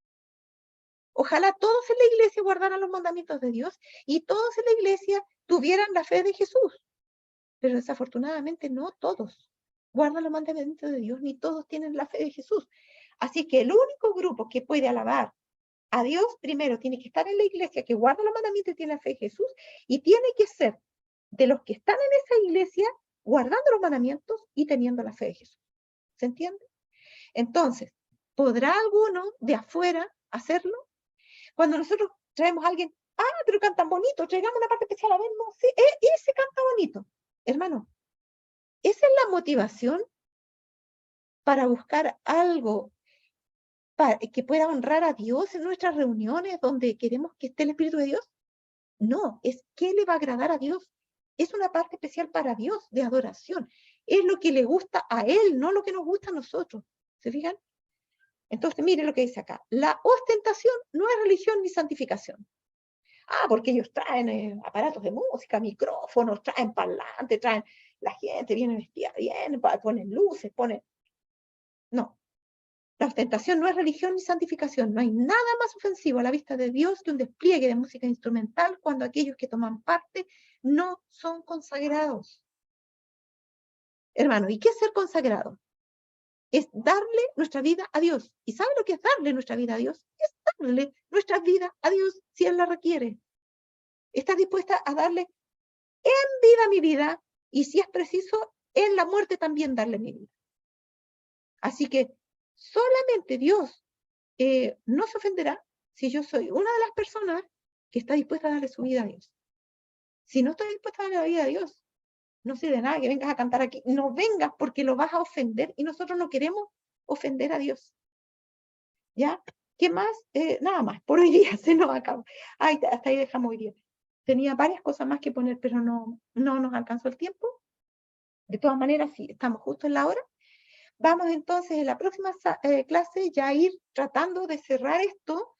S1: Ojalá todos en la iglesia guardaran los mandamientos de Dios y todos en la iglesia tuvieran la fe de Jesús. Pero desafortunadamente no todos guardan los mandamientos de Dios, ni todos tienen la fe de Jesús. Así que el único grupo que puede alabar a Dios, primero tiene que estar en la iglesia que guarda los mandamientos y tiene la fe de Jesús, y tiene que ser de los que están en esa iglesia guardando los mandamientos y teniendo la fe de Jesús. ¿Se entiende? Entonces, ¿podrá alguno de afuera hacerlo? Cuando nosotros traemos a alguien, pero cantan bonito, traigamos una parte especial, a ver, no, sí, ese canta bonito. Hermano, esa es la motivación para buscar algo que pueda honrar a Dios en nuestras reuniones donde queremos que esté el Espíritu de Dios. No, es qué le va a agradar a Dios. Es una parte especial para Dios de adoración. Es lo que le gusta a Él, no lo que nos gusta a nosotros. ¿Se fijan? Entonces, mire lo que dice acá. La ostentación no es religión ni santificación. Porque ellos traen aparatos de música, micrófonos, traen parlantes, traen la gente viene vestida bien, ponen luces, ponen... No. La ostentación no es religión ni santificación. No hay nada más ofensivo a la vista de Dios que un despliegue de música instrumental cuando aquellos que toman parte no son consagrados. Hermano, ¿y qué es ser consagrado? Es darle nuestra vida a Dios. ¿Y sabe lo que es darle nuestra vida a Dios? Es darle nuestra vida a Dios si Él la requiere. ¿Estás dispuesta a darle en vida mi vida? Y si es preciso, en la muerte también darle mi vida. Así que solamente Dios no se ofenderá si yo soy una de las personas que está dispuesta a darle su vida a Dios. Si no estoy dispuesta a darle la vida a Dios, no sirve de nada que vengas a cantar aquí. No vengas porque lo vas a ofender y nosotros no queremos ofender a Dios. ¿Ya? ¿Qué más? Nada más. Por hoy día se nos acaba. Hasta ahí dejamos hoy día. Tenía varias cosas más que poner, pero no nos alcanzó el tiempo. De todas maneras, sí, estamos justo en la hora. Vamos entonces en la próxima clase ya a ir tratando de cerrar esto,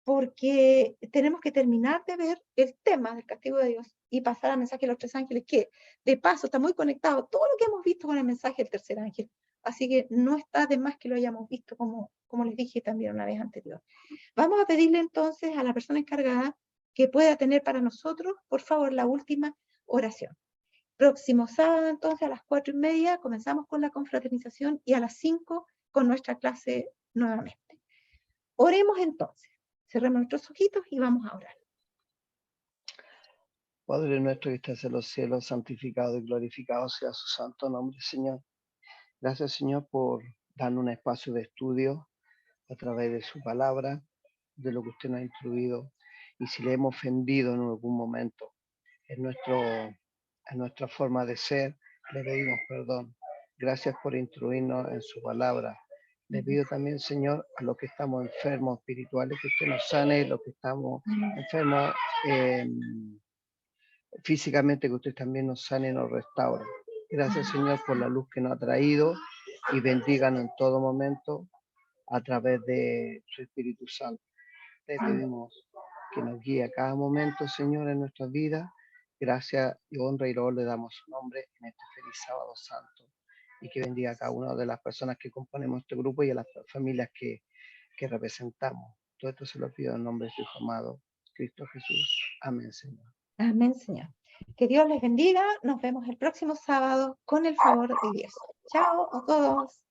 S1: porque tenemos que terminar de ver el tema del castigo de Dios y pasar al mensaje de los tres ángeles, que de paso está muy conectado todo lo que hemos visto con el mensaje del tercer ángel. Así que no está de más que lo hayamos visto, como les dije también una vez anterior. Vamos a pedirle entonces a la persona encargada que pueda tener para nosotros, por favor, la última oración. Próximo sábado, entonces, a las 4:30, comenzamos con la confraternización y a las 5 con nuestra clase nuevamente. Oremos entonces. Cerremos nuestros ojitos y vamos a orar.
S4: Padre nuestro que estás en los cielos, santificado y glorificado sea su santo nombre, Señor. Gracias, Señor, por darnos un espacio de estudio a través de su palabra, de lo que usted nos ha instruido. Y si le hemos ofendido en algún momento en nuestra forma de ser, le pedimos perdón. Gracias por instruirnos en su palabra. Le pido también, Señor, a los que estamos enfermos espirituales, que usted nos sane, los que estamos enfermos físicamente, que usted también nos sane y nos restaure. Gracias, Señor, por la luz que nos ha traído y bendíganos en todo momento a través de su Espíritu Santo. Le pedimos que nos guíe a cada momento, Señor, en nuestras vidas. Gracias y honra y loor le damos su nombre en este feliz sábado santo. Y que bendiga a cada una de las personas que componemos este grupo y a las familias que representamos. Todo esto se lo pido en nombre de su Hijo amado, Cristo Jesús. Amén, Señor.
S1: Amén, Señor. Que Dios les bendiga. Nos vemos el próximo sábado con el favor de Dios. Chao a todos.